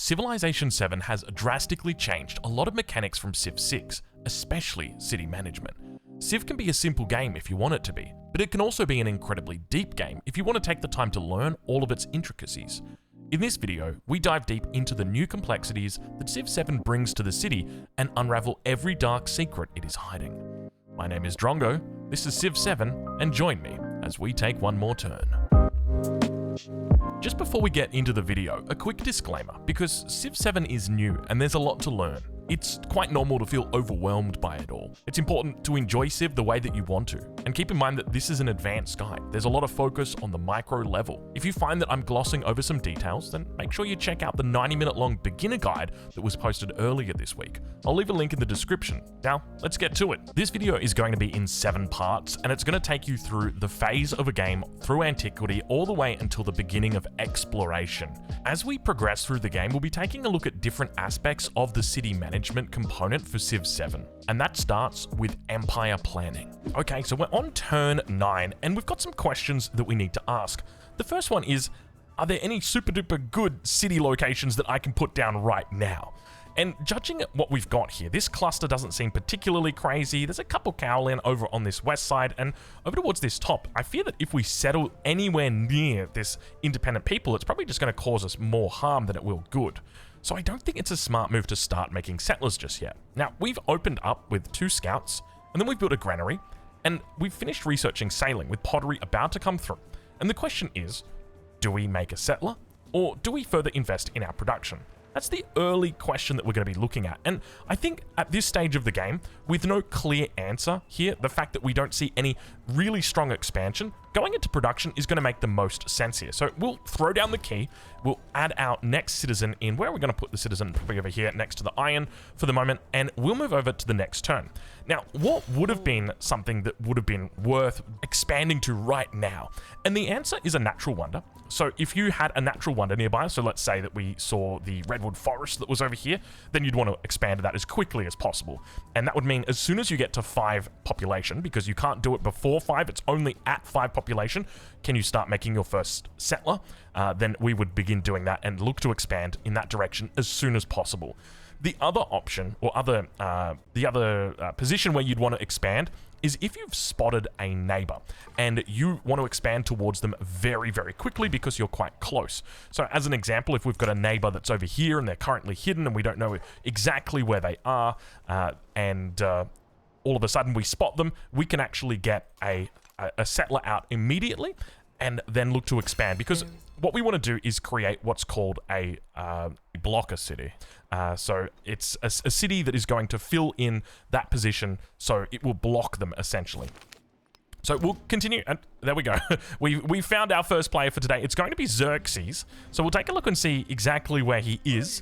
Civilization 7 has drastically changed a lot of mechanics from Civ 6, especially city management. Civ can be a simple game if you want it to be, but it can also be an incredibly deep game if you want to take the time to learn all of its intricacies. In this video, we dive deep into the new complexities that Civ 7 brings to the city and unravel every dark secret it is hiding. My name is Drongo, this is Civ 7, and join me as we take one more turn. Just before we get into the video, a quick disclaimer, because Civ 7 is new and there's a lot to learn. It's quite normal to feel overwhelmed by it all. It's important to enjoy Civ the way that you want to, and keep in mind that this is an advanced guide. There's a lot of focus on the micro level. If you find that I'm glossing over some details, then make sure you check out the 90-minute long beginner guide that was posted earlier this week. I'll leave a link in the description. Now, let's get to it. This video is going to be in 7 parts, and it's going to take you through the phase of a game through antiquity all the way until the beginning of exploration. As we progress through the game, we'll be taking a look at different aspects of the city management component for Civ 7, and that starts with empire planning. Okay, so we're on turn 9, and we've got some questions that we need to ask. The first one is, are there any super duper good city locations that I can put down right now? And judging at what we've got here, this cluster doesn't seem particularly crazy. There's a couple Cowland over on this west side, and over towards this top, I fear that if we settle anywhere near this independent people, it's probably just going to cause us more harm than it will good. So I don't think it's a smart move to start making settlers just yet. Now, we've opened up with 2 scouts, and then we've built a granary, and we've finished researching sailing with pottery about to come through. And the question is, do we make a settler, or do we further invest in our production? That's the early question that we're going to be looking at. And I think at this stage of the game, with no clear answer here, the fact that we don't see any really strong expansion, going into production is going to make the most sense here. So we'll throw down the key, we'll add our next citizen in. Where are we going to put the citizen? Probably over here next to the iron for the moment, and we'll move over to the next turn. Now, what would have been something that would have been worth expanding to right now? And the answer is a natural wonder. So if you had a natural wonder nearby, so let's say that we saw the redwood forest that was over here, then you'd want to expand that as quickly as possible. And that would mean as soon as you get to 5 population, because you can't do it before 5, it's only at 5 population, can you start making your first settler? Then we would begin doing that and look to expand in that direction as soon as possible. The other option, or the other position where you'd want to expand is if you've spotted a neighbor and you want to expand towards them very, very quickly because you're quite close. So as an example, if we've got a neighbor that's over here and they're currently hidden and we don't know exactly where they are, and all of a sudden we spot them, we can actually get a settler out immediately and then look to expand, because what we want to do is create what's called a blocker city. So it's a city that is going to fill in that position, so it will block them essentially. So we'll continue, and there we go. we found our first player for today. It's going to be Xerxes. So we'll take a look and see exactly where he is,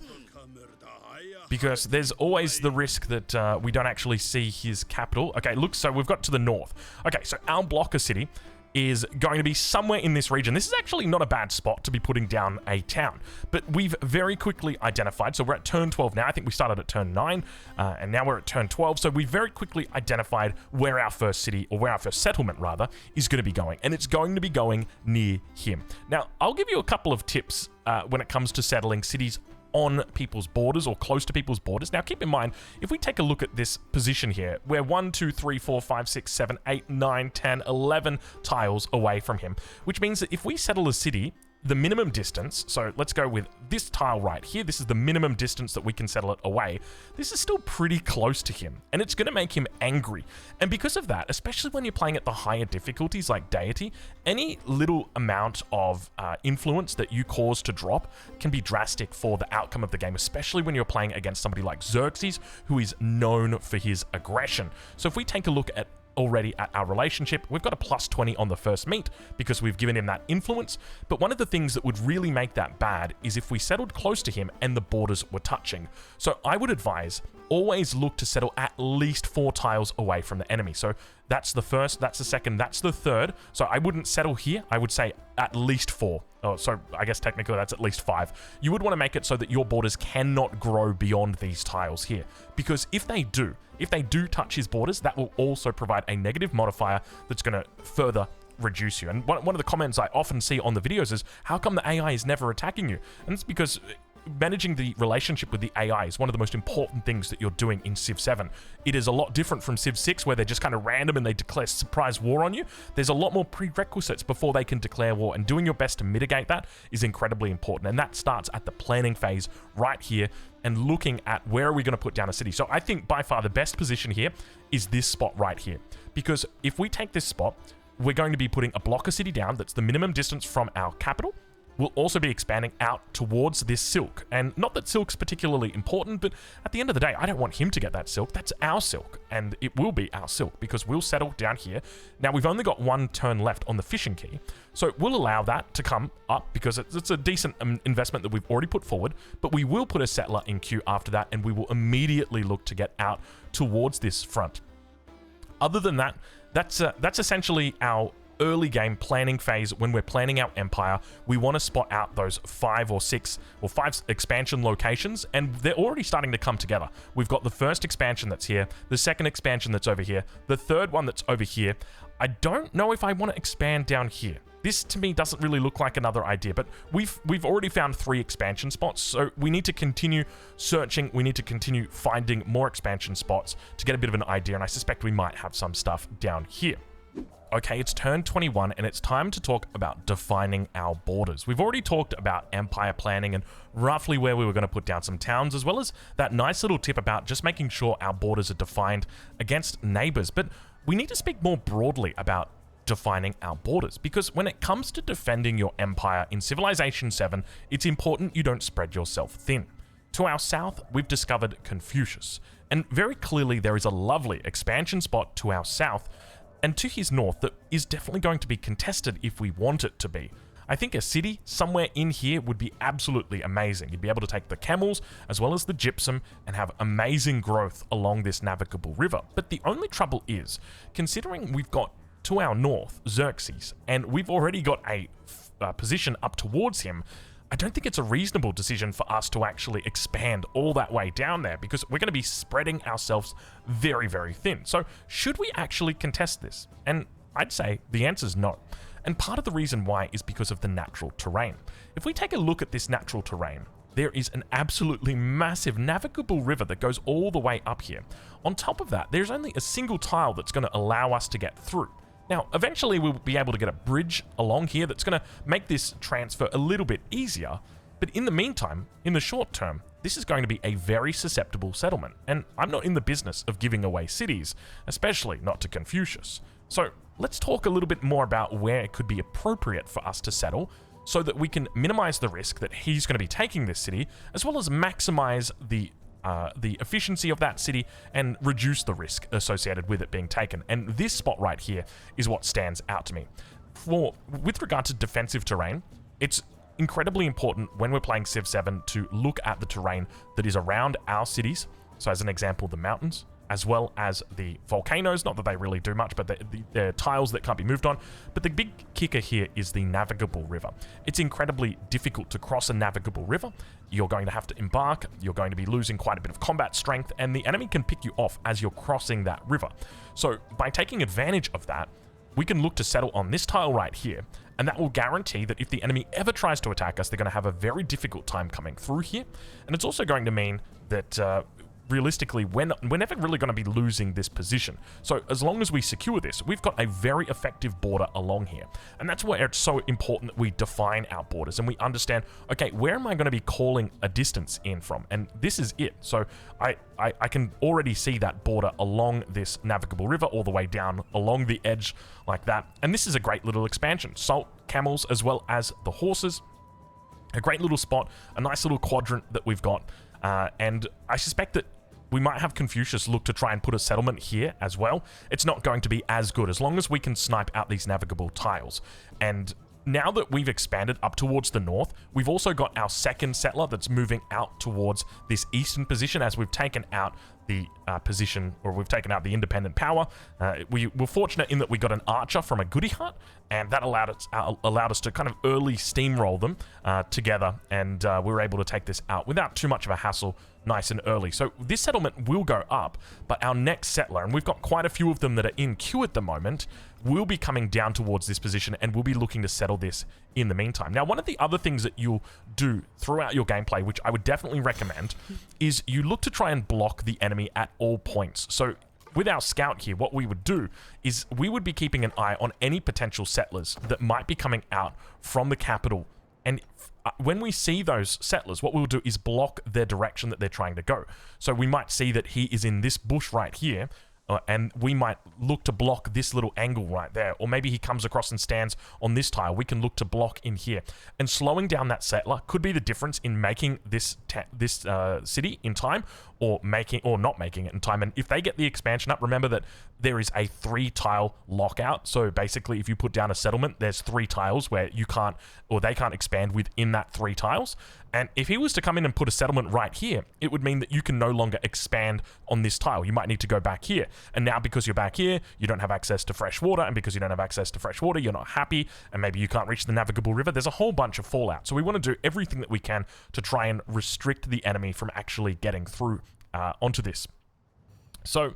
because there's always the risk that we don't actually see his capital. Okay, look, so we've got to the north. Okay, so our blocker city is going to be somewhere in this region. This is actually not a bad spot to be putting down a town, but we've very quickly identified, so we're at turn 12 now. I think we started at turn 9, and now we're at turn 12, so we very quickly identified where our first city, or where our first settlement rather, is going to be going, and it's going to be going near him. Now, I'll give you a couple of tips when it comes to settling cities on people's borders or close to people's borders. Now, keep in mind, if we take a look at this position here, we're 1, 2, 3, 4, 5, 6, 7, 8, 9, 10, 11 tiles away from him, which means that if we settle a city, the minimum distance, so let's go with this tile right here, this is the minimum distance that we can settle it away, this is still pretty close to him, and it's going to make him angry. And because of that, especially when you're playing at the higher difficulties like Deity, any little amount of influence that you cause to drop can be drastic for the outcome of the game, especially when you're playing against somebody like Xerxes, who is known for his aggression. So if we take a look at already at our relationship, we've got a +20 on the first meet because we've given him that influence, but one of the things that would really make that bad is if we settled close to him and the borders were touching. So I would advise always look to settle at least 4 tiles away from the enemy. So that's the first, that's the second, that's the third. So I wouldn't settle here, I would say at least 4. Oh, so I guess technically that's at least 5. You would want to make it so that your borders cannot grow beyond these tiles here, because if they do touch his borders, that will also provide a negative modifier that's going to further reduce you. And one of the comments I often see on the videos is, how come the AI is never attacking you? And it's because managing the relationship with the AI is one of the most important things that you're doing in Civ 7. It is a lot different from Civ 6, where they're just kind of random and they declare surprise war on you. There's a lot more prerequisites before they can declare war, and doing your best to mitigate that is incredibly important. And that starts at the planning phase right here and looking at where are we going to put down a city. So I think by far the best position here is this spot right here, because if we take this spot, we're going to be putting a blocker city down that's the minimum distance from our capital. We'll also be expanding out towards this silk. And not that silk's particularly important, but at the end of the day, I don't want him to get that silk. That's our silk, and it will be our silk because we'll settle down here. Now, we've only got one turn left on the fishing key, so we'll allow that to come up because it's a decent investment that we've already put forward, but we will put a settler in queue after that, and we will immediately look to get out towards this front. Other than that, that's essentially our early game planning phase. When we're planning our empire, we want to spot out those 5 or 6 or 5 expansion locations, and they're already starting to come together. We've got the first expansion that's here, the second expansion that's over here, the third one that's over here. I don't know if I want to expand down here. This to me doesn't really look like another idea, but we've already found 3 expansion spots, so we need to continue searching. We need to continue finding more expansion spots to get a bit of an idea, and I suspect we might have some stuff down here. Okay, it's turn 21, and it's time to talk about defining our borders. We've already talked about empire planning and roughly where we were going to put down some towns, as well as that nice little tip about just making sure our borders are defined against neighbors. But we need to speak more broadly about defining our borders, because when it comes to defending your empire in Civilization 7, it's important you don't spread yourself thin. To our south, we've discovered Confucius, and very clearly there is a lovely expansion spot to our south and to his north that is definitely going to be contested if we want it to be. I think a city somewhere in here would be absolutely amazing. You'd be able to take the camels as well as the gypsum and have amazing growth along this navigable river. But the only trouble is, considering we've got to our north Xerxes, and we've already got a position up towards him, I don't think it's a reasonable decision for us to actually expand all that way down there, because we're going to be spreading ourselves very, very thin. So should we actually contest this? And I'd say the answer is no. And part of the reason why is because of the natural terrain. If we take a look at this natural terrain, there is an absolutely massive navigable river that goes all the way up here. On top of that, there's only a single tile that's going to allow us to get through. Now, eventually we'll be able to get a bridge along here that's going to make this transfer a little bit easier, but in the meantime, in the short term, this is going to be a very susceptible settlement, and I'm not in the business of giving away cities, especially not to Confucius. So let's talk a little bit more about where it could be appropriate for us to settle, so that we can minimize the risk that he's going to be taking this city, as well as maximize the efficiency of that city and reduce the risk associated with it being taken. And this spot right here is what stands out to me. With regard to defensive terrain, it's incredibly important when we're playing Civ 7 to look at the terrain that is around our cities. So as an example, the mountains, as well as the volcanoes. Not that they really do much, but they're tiles that can't be moved on. But the big kicker here is the navigable river. It's incredibly difficult to cross a navigable river. You're going to have to embark, you're going to be losing quite a bit of combat strength, and the enemy can pick you off as you're crossing that river. So by taking advantage of that, we can look to settle on this tile right here, and that will guarantee that if the enemy ever tries to attack us, they're going to have a very difficult time coming through here. And it's also going to mean that realistically, we're never really going to be losing this position. So as long as we secure this, we've got a very effective border along here. And that's where it's so important that we define our borders and we understand, okay, where am I going to be calling a distance in from? And this is it. So I can already see that border along this navigable river all the way down along the edge like that. And this is a great little expansion. Salt, camels, as well as the horses. A great little spot, a nice little quadrant that we've got. And I suspect that we might have Confucius look to try and put a settlement here as well. It's not going to be as good as long as we can snipe out these navigable tiles. And now that we've expanded up towards the north, we've also got our second settler that's moving out towards this eastern position as we've taken out the position, or we've taken out the independent power. We were fortunate in that we got an archer from a goody hut, and that allowed us to kind of early steamroll them together, and we were able to take this out without too much of a hassle, nice and early. So this settlement will go up, but our next settler, and we've got quite a few of them that are in queue at the moment, will be coming down towards this position and we'll be looking to settle this in the meantime. Now, one of the other things that you'll do throughout your gameplay, which I would definitely recommend, is you look to try and block the enemy at all points. So with our scout here, what we would do is we would be keeping an eye on any potential settlers that might be coming out from the capital. And when we see those settlers, what we'll do is block their direction that they're trying to go. So we might see that he is in this bush right here, and we might look to block this little angle right there. Or maybe he comes across and stands on this tile. We can look to block in here. And slowing down that settler could be the difference in making this city in time, or not making it in time. And if they get the expansion up, remember that there is a 3-tile lockout. So basically, if you put down a settlement, there's 3 tiles where you can't, or they can't expand within that 3 tiles. And if he was to come in and put a settlement right here, it would mean that you can no longer expand on this tile. You might need to go back here. And now because you're back here, you don't have access to fresh water. And because you don't have access to fresh water, you're not happy. And maybe you can't reach the navigable river. There's a whole bunch of fallout. So we want to do everything that we can to try and restrict the enemy from actually getting through onto this. So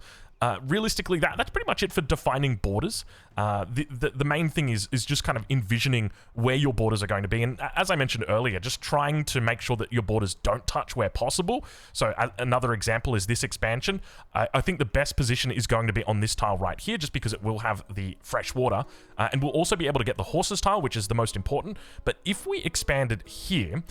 realistically, that's pretty much it for defining borders. The main thing is just kind of envisioning where your borders are going to be. And as I mentioned earlier, just trying to make sure that your borders don't touch where possible. So another example is this expansion. I think the best position is going to be on this tile right here, just because it will have the fresh water. And we'll also be able to get the horses tile, which is the most important. But if we expanded here,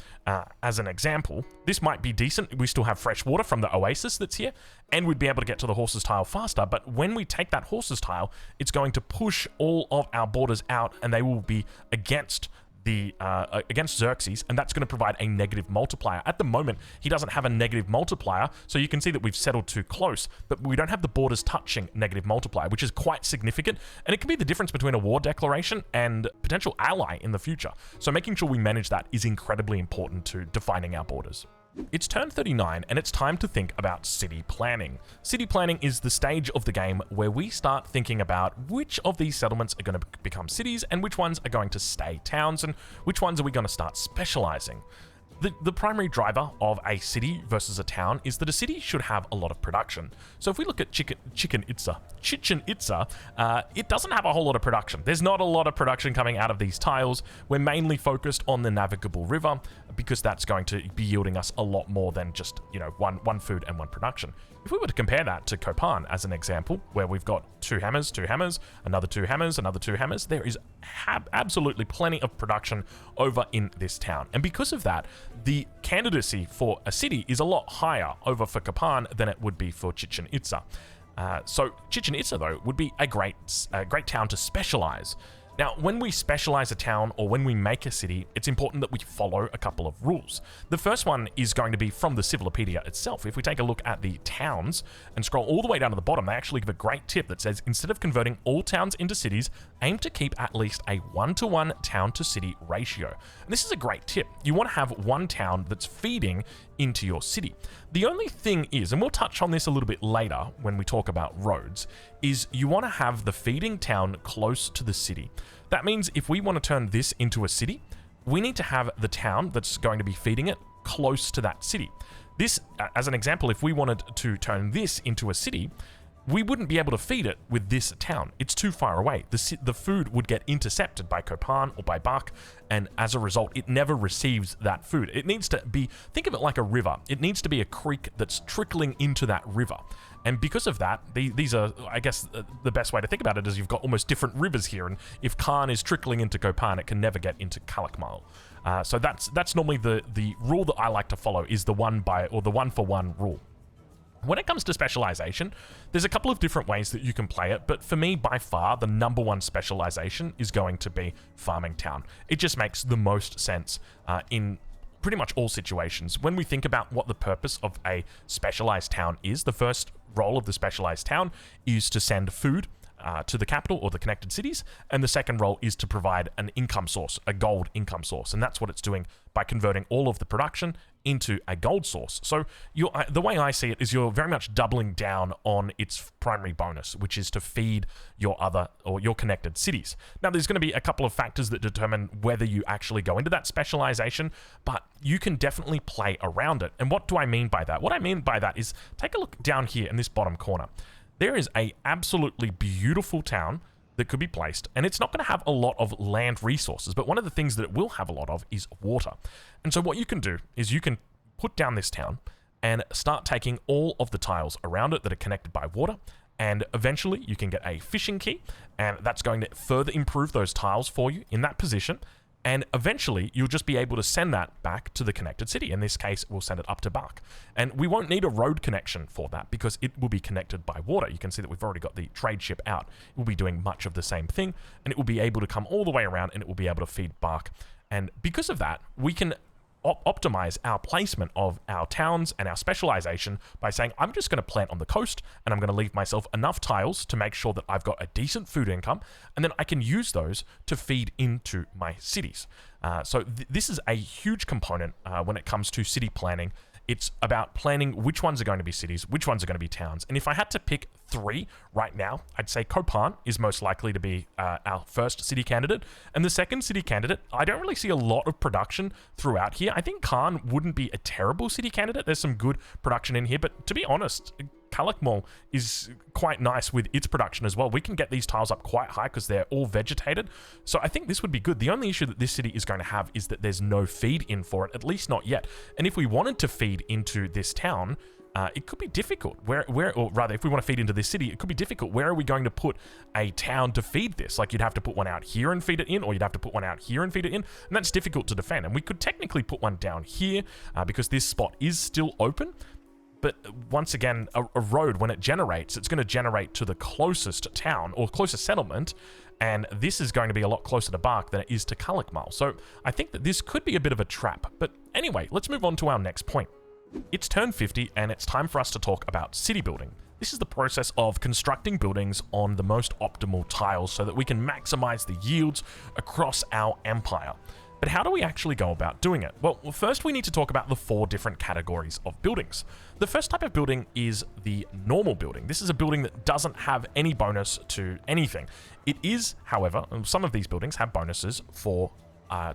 as an example, this might be decent. We still have fresh water from the oasis that's here, and we'd be able to get to the horses tile faster. But when we take that horses tile, it's going to push all of our borders out, and they will be against against Xerxes, and that's going to provide a negative multiplier. At the moment, he doesn't have a negative multiplier, so you can see that we've settled too close, but we don't have the borders touching negative multiplier, which is quite significant, and it can be the difference between a war declaration and potential ally in the future. So making sure we manage that is incredibly important to defining our borders. It's turn 39 and it's time to think about city planning. City planning is the stage of the game where we start thinking about which of these settlements are going to become cities and which ones are going to stay towns and which ones are we going to start specializing. The primary driver of a city versus a town is that a city should have a lot of production. So if we look at Chichen Itza, it doesn't have a whole lot of production. There's not a lot of production coming out of these tiles. We're mainly focused on the navigable river because that's going to be yielding us a lot more than just, one food and one production. If we were to compare that to Copan as an example, where we've got 2 hammers, another 2 hammers, another 2 hammers, there is absolutely plenty of production over in this town. And because of that, the candidacy for a city is a lot higher over for Copan than it would be for Chichen Itza. So Chichen Itza, though, would be a great town to specialize. Now, when we specialize a town or when we make a city, it's important that we follow a couple of rules. The first one is going to be from the Civilopedia itself. If we take a look at the towns and scroll all the way down to the bottom, they actually give a great tip that says, instead of converting all towns into cities, aim to keep at least a 1-to-1 town to city ratio. And this is a great tip. You want to have one town that's feeding into your city. The only thing is, and we'll touch on this a little bit later when we talk about roads, is you want to have the feeding town close to the city. That means if we want to turn this into a city, we need to have the town that's going to be feeding it close to that city. This, as an example, if we wanted to turn this into a city, we wouldn't be able to feed it with this town. It's too far away. The food would get intercepted by Copan or by Bach, and as a result, it never receives that food. It needs to be, think of it like a river. It needs to be a creek that's trickling into that river. And because of that, these are, I guess, the best way to think about it is you've got almost different rivers here, and if Khan is trickling into Copan, it can never get into Kalakmal. So that's normally the rule that I like to follow, is the 1-for-1 rule. When it comes to specialization, there's a couple of different ways that you can play it, but for me, by far, the number one specialization is going to be farming town. It just makes the most sense in pretty much all situations. When we think about what the purpose of a specialized town is, the first role of the specialized town is to send food to the capital or the connected cities, and the second role is to provide an income source, a gold income source, and that's what it's doing by converting all of the production into a gold source. So the way I see it is you're very much doubling down on its primary bonus, which is to feed your connected cities. Now, there's going to be a couple of factors that determine whether you actually go into that specialization, but you can definitely play around it. And what do I mean by that? What I mean by that is, take a look down here in this bottom corner. There is a absolutely beautiful town that could be placed, and it's not going to have a lot of land resources, but one of the things that it will have a lot of is water. And so what you can do is you can put down this town and start taking all of the tiles around it that are connected by water, and eventually you can get a fishing key, and that's going to further improve those tiles for you in that position. And eventually, you'll just be able to send that back to the connected city. In this case, we'll send it up to Bark. And we won't need a road connection for that because it will be connected by water. You can see that we've already got the trade ship out. It will be doing much of the same thing, and it will be able to come all the way around, and it will be able to feed Bark. And because of that, we can optimize our placement of our towns and our specialization by saying, I'm just going to plant on the coast, and I'm going to leave myself enough tiles to make sure that I've got a decent food income, and then I can use those to feed into my cities. So this is a huge component when it comes to city planning. It's about planning which ones are going to be cities, which ones are going to be towns. And if I had to pick 3 right now, I'd say Kopan is most likely to be our first city candidate. And the second city candidate, I don't really see a lot of production throughout here. I think Khan wouldn't be a terrible city candidate. There's some good production in here. But to be honest, Kalakmol is quite nice with its production as well. We can get these tiles up quite high because they're all vegetated. So I think this would be good. The only issue that this city is going to have is that there's no feed in for it, at least not yet. And if we wanted to feed into this town, it could be difficult. Or rather, if we want to feed into this city, it could be difficult. Where are we going to put a town to feed this? Like, you'd have to put one out here and feed it in, or you'd have to put one out here and feed it in, and that's difficult to defend. And we could technically put one down here because this spot is still open. But once again, a road, when it generates, it's going to generate to the closest town or closest settlement, and this is going to be a lot closer to Bark than it is to Kalakmal. So I think that this could be a bit of a trap. But anyway, let's move on to our next point. It's turn 50, and it's time for us to talk about city building. This is the process of constructing buildings on the most optimal tiles so that we can maximize the yields across our empire. But how do we actually go about doing it? Well, first we need to talk about the 4 different categories of buildings. The first type of building is the normal building. This is a building that doesn't have any bonus to anything. It is, however, some of these buildings have bonuses for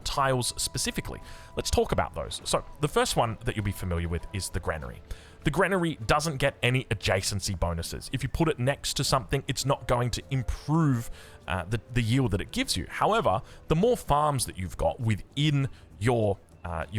tiles specifically. Let's talk about those. So the first one that you'll be familiar with is the granary. The granary doesn't get any adjacency bonuses. If you put it next to something, it's not going to improve the yield that it gives you. However, the more farms that you've got within your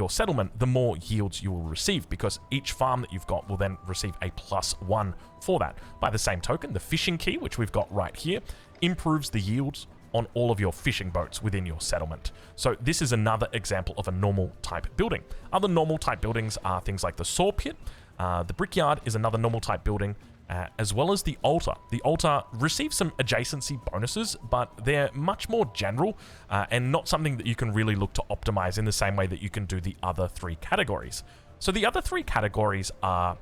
settlement, the more yields you will receive, because each farm that you've got will then receive a +1 for that. By the same token, the fishing key, which we've got right here, improves the yields on all of your fishing boats within your settlement. So this is another example of a normal type building. Other normal type buildings are things like the saw pit. The brickyard is another normal type building, as well as the altar. The altar receives some adjacency bonuses, but they're much more general and not something that you can really look to optimize in the same way that you can do the other 3 categories. So the other 3 categories are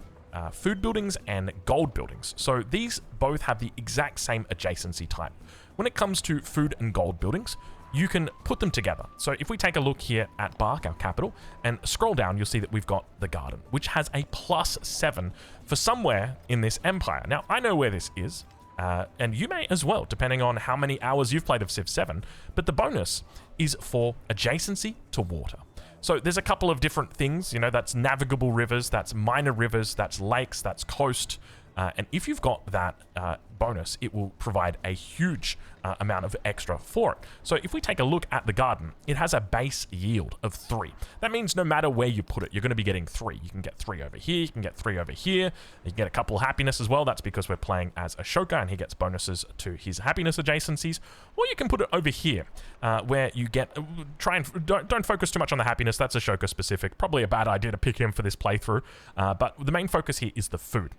food buildings and gold buildings. So these both have the exact same adjacency type. When it comes to food and gold buildings, you can put them together. So if we take a look here at Bark, our capital, and scroll down, you'll see that we've got the garden, which has a +7 for somewhere in this empire. Now, I know where this is, and you may as well, depending on how many hours you've played of Civ 7, but the bonus is for adjacency to water. So there's a couple of different things, that's navigable rivers, that's minor rivers, that's lakes, that's coast, and if you've got that bonus, it will provide a huge amount of extra for it. So if we take a look at the garden, it has a base yield of 3. That means no matter where you put it, you're going to be getting 3. You can get 3 over here, you can get 3 over here, you can get a couple of happiness as well. That's because we're playing as Ashoka and he gets bonuses to his happiness adjacencies. Or you can put it over here, where you get, don't focus too much on the happiness, that's Ashoka specific. Probably a bad idea to pick him for this playthrough, but the main focus here is the food.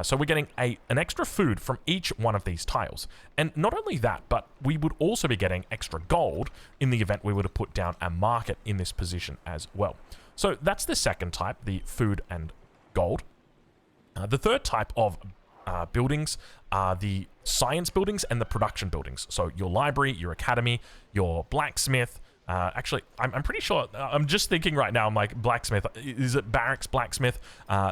So we're getting an extra food from each one of these tiles. And not only that, but we would also be getting extra gold in the event we were to put down a market in this position as well. So that's the second type, the food and gold. The third type of buildings are the science buildings and the production buildings. So your library, your academy, your blacksmith. Actually, I'm pretty sure, I'm just thinking right now, I'm like, blacksmith, is it barracks, blacksmith?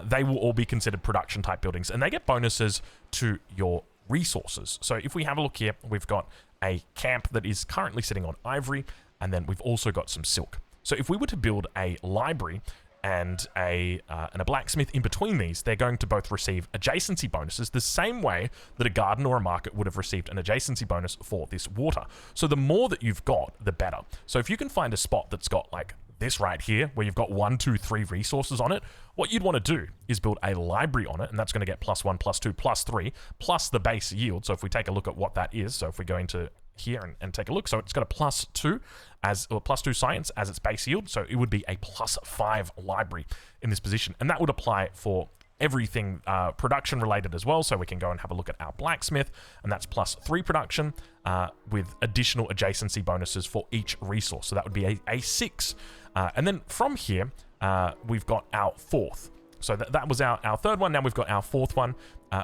They will all be considered production type buildings, and they get bonuses to your resources. So if we have a look here, we've got a camp that is currently sitting on ivory, and then we've also got some silk. So if we were to build a library, and a blacksmith in between these, they're going to both receive adjacency bonuses the same way that a garden or a market would have received an adjacency bonus for this water. So the more that you've got, the better. So if you can find a spot that's got like this right here, where you've got 1, 2, 3 resources on it, what you'd want to do is build a library on it, and that's going to get +1, +2, +3, plus the base yield. So if we take a look at what that is, so if we go into here and take a look, so it's got a +2 or +2 science as its base yield, so it would be a +5 library in this position, and that would apply for everything production related as well. So we can go and have a look at our blacksmith, and that's +3 production with additional adjacency bonuses for each resource, so that would be a 6. And then from here we've got our 4th. So that was our 3rd one. Now we've got our 4th one,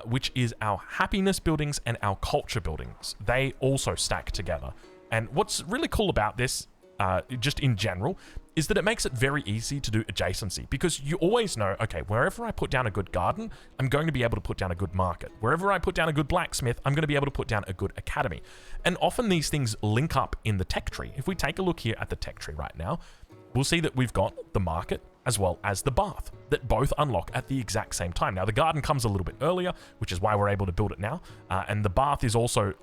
which is our happiness buildings and our culture buildings. They also stack together. And what's really cool about this, just in general, is that it makes it very easy to do adjacency, because you always know, okay, wherever I put down a good garden, I'm going to be able to put down a good market. Wherever I put down a good blacksmith, I'm going to be able to put down a good academy. And often these things link up in the tech tree. If we take a look here at the tech tree right now, we'll see that we've got the market as well as the bath that both unlock at the exact same time. Now, the garden comes a little bit earlier, which is why we're able to build it now. And the bath is also,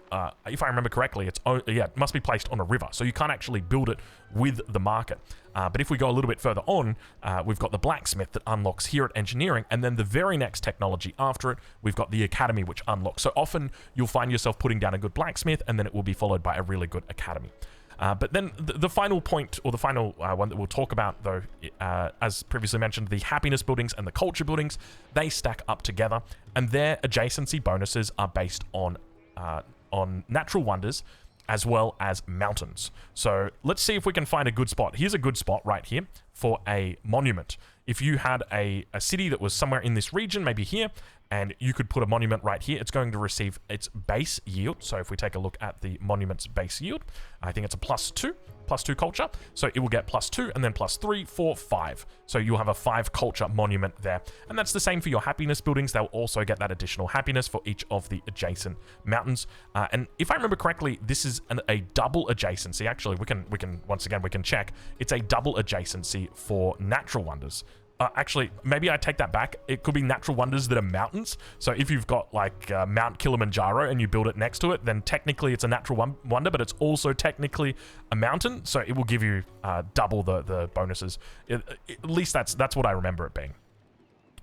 if I remember correctly, it must be placed on a river. So you can't actually build it with the market. But if we go a little bit further on, we've got the blacksmith that unlocks here at engineering. And then the very next technology after it, we've got the academy, which unlocks. So often you'll find yourself putting down a good blacksmith, and then it will be followed by a really good academy. But then the final point, or the final one that we'll talk about, though, as previously mentioned, the happiness buildings and the culture buildings, they stack up together, and their adjacency bonuses are based on natural wonders as well as mountains. So let's see if we can find a good spot. Here's a good spot right here for a monument. If you had a city that was somewhere in this region, maybe here, and you could put a monument right here, it's going to receive its base yield. So if we take a look at the monument's base yield, I think it's a +2 culture. So it will get +2 and then +3, 4, 5. So you'll have a 5 culture monument there. And that's the same for your happiness buildings. They'll also get that additional happiness for each of the adjacent mountains. And if I remember correctly, this is a double adjacency. Actually, we can once again, we can check. It's a double adjacency for natural wonders. Actually, maybe I take that back. It could be natural wonders that are mountains. So if you've got like Mount Kilimanjaro and you build it next to it, then technically it's a natural wonder, but it's also technically a mountain. So it will give you double the bonuses. At least that's what I remember it being.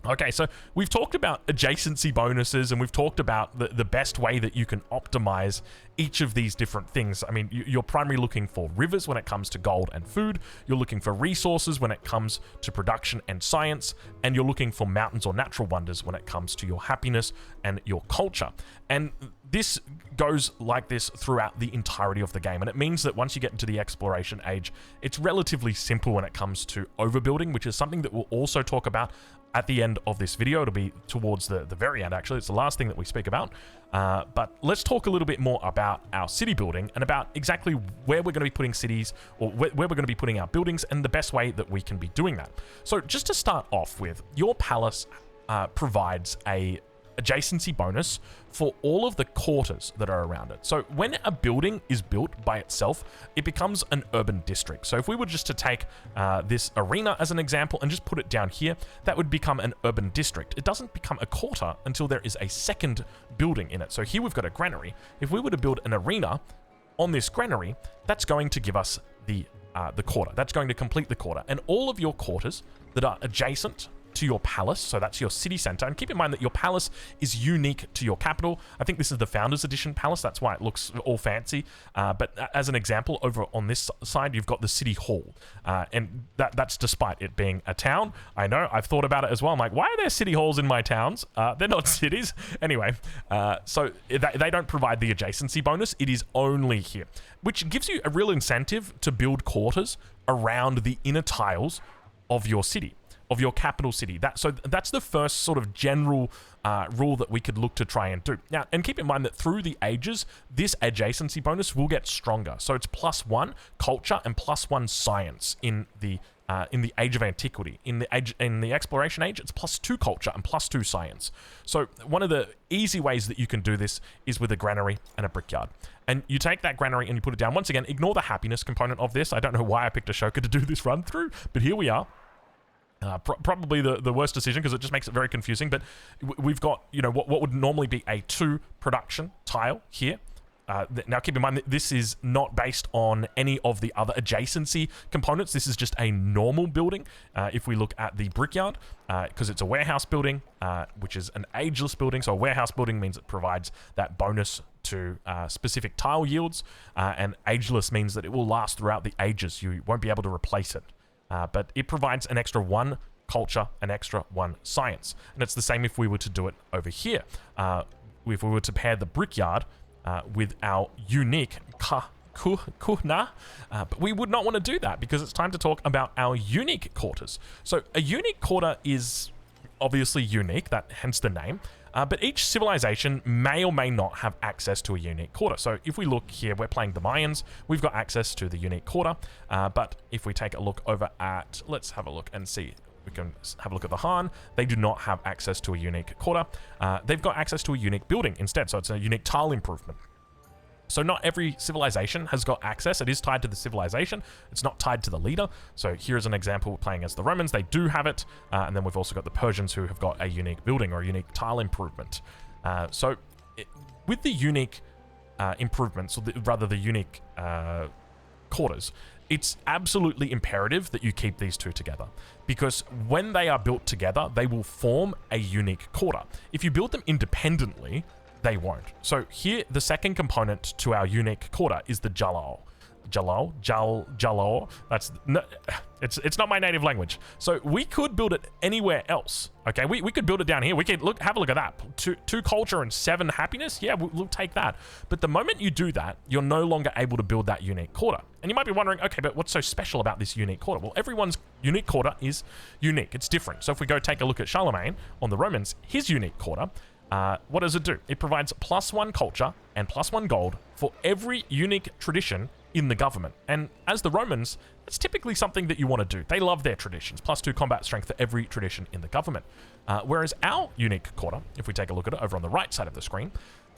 Okay, so we've talked about adjacency bonuses, and we've talked about the best way that you can optimize each of these different things. I mean, you're primarily looking for rivers when it comes to gold and food, you're looking for resources when it comes to production and science, and you're looking for mountains or natural wonders when it comes to your happiness and your culture. And this goes like this throughout the entirety of the game, and it means that once you get into the exploration age, it's relatively simple when it comes to overbuilding, which is something that we'll also talk about at the end of this video. It'll be towards the very end, actually. It's the last thing that we speak about. But let's talk a little bit more about our city building and about exactly where we're going to be putting cities, or where we're going to be putting our buildings, and the best way that we can be doing that. So just to start off with, your palace provides a adjacency bonus for all of the quarters that are around it. So when a building is built by itself, it becomes an urban district. So if we were just to take this arena as an example and just put it down here, that would become an urban district. It doesn't become a quarter until there is a second building in it. So here we've got a granary. If we were to build an arena on this granary, that's going to give us the quarter. That's going to complete the quarter. And all of your quarters that are adjacent to your palace, so that's your city center, and keep in mind that your palace is unique to your capital. I think this is the Founders Edition palace, that's why it looks all fancy, but as an example, over on this side you've got the city hall, and that's despite it being a town. I know, I've thought about it as well. I'm like, why are there city halls in my towns? They're not cities. Anyway, so they don't provide the adjacency bonus. It is only here, which gives you a real incentive to build quarters around the inner tiles of your city, of your capital city. So that's the first sort of general rule that we could look to try and do. Now, and keep in mind that through the ages, this adjacency bonus will get stronger. So it's +1 culture and +1 science in the age of antiquity. In the exploration age, it's +2 culture and +2 science. So one of the easy ways that you can do this is with a granary and a brickyard. And you take that granary and you put it down. Once again, ignore the happiness component of this. I don't know why I picked Ashoka to do this run through, but here we are. Probably the worst decision because it just makes it very confusing. But we've got, you know, what would normally be a 2 production tile here. Now keep in mind that this is not based on any of the other adjacency components. This is just a normal building. If we look at the brickyard, because it's a warehouse building, which is an ageless building. So a warehouse building means it provides that bonus to specific tile yields, and ageless means that it will last throughout the ages. You won't be able to replace it. But it provides an extra 1 culture, an extra 1 science. And it's the same if we were to do it over here. If we were to pair the brickyard with our unique kuhna, but we would not want to do that because it's time to talk about our unique quarters. So a unique quarter is obviously unique, that hence the name. But each civilization may or may not have access to a unique quarter. So if we look here, we're playing the Mayans. We've got access to the unique quarter. But if we take a look over at, let's have a look and see. We can have a look at the Han. They do not have access to a unique quarter. They've got access to a unique building instead. So it's a unique tile improvement. So not every civilization has got access. It is tied to the civilization. It's not tied to the leader. So here's an example playing as the Romans. They do have it. And then we've also got the Persians who have got a unique building or a unique tile improvement. With the unique improvements, or rather the unique quarters, it's absolutely imperative that you keep these 2 together, because when they are built together, they will form a unique quarter. If you build them independently, they won't. So here, the second component to our unique quarter is the Jalal. Jalal. It's not my native language. So we could build it anywhere else. Okay, we could build it down here. We could have a look at that. 2 culture and 7 happiness. Yeah, we'll take that. But the moment you do that, you're no longer able to build that unique quarter. And you might be wondering, okay, but what's so special about this unique quarter? Well, everyone's unique quarter is unique. It's different. So if we go take a look at Charlemagne on the Romans, his unique quarter, what does it do? It provides +1 culture and +1 gold for every unique tradition in the government. And as the Romans, it's typically something that you want to do. They love their traditions. +2 combat strength for every tradition in the government. Whereas our unique quarter, if we take a look at it over on the right side of the screen,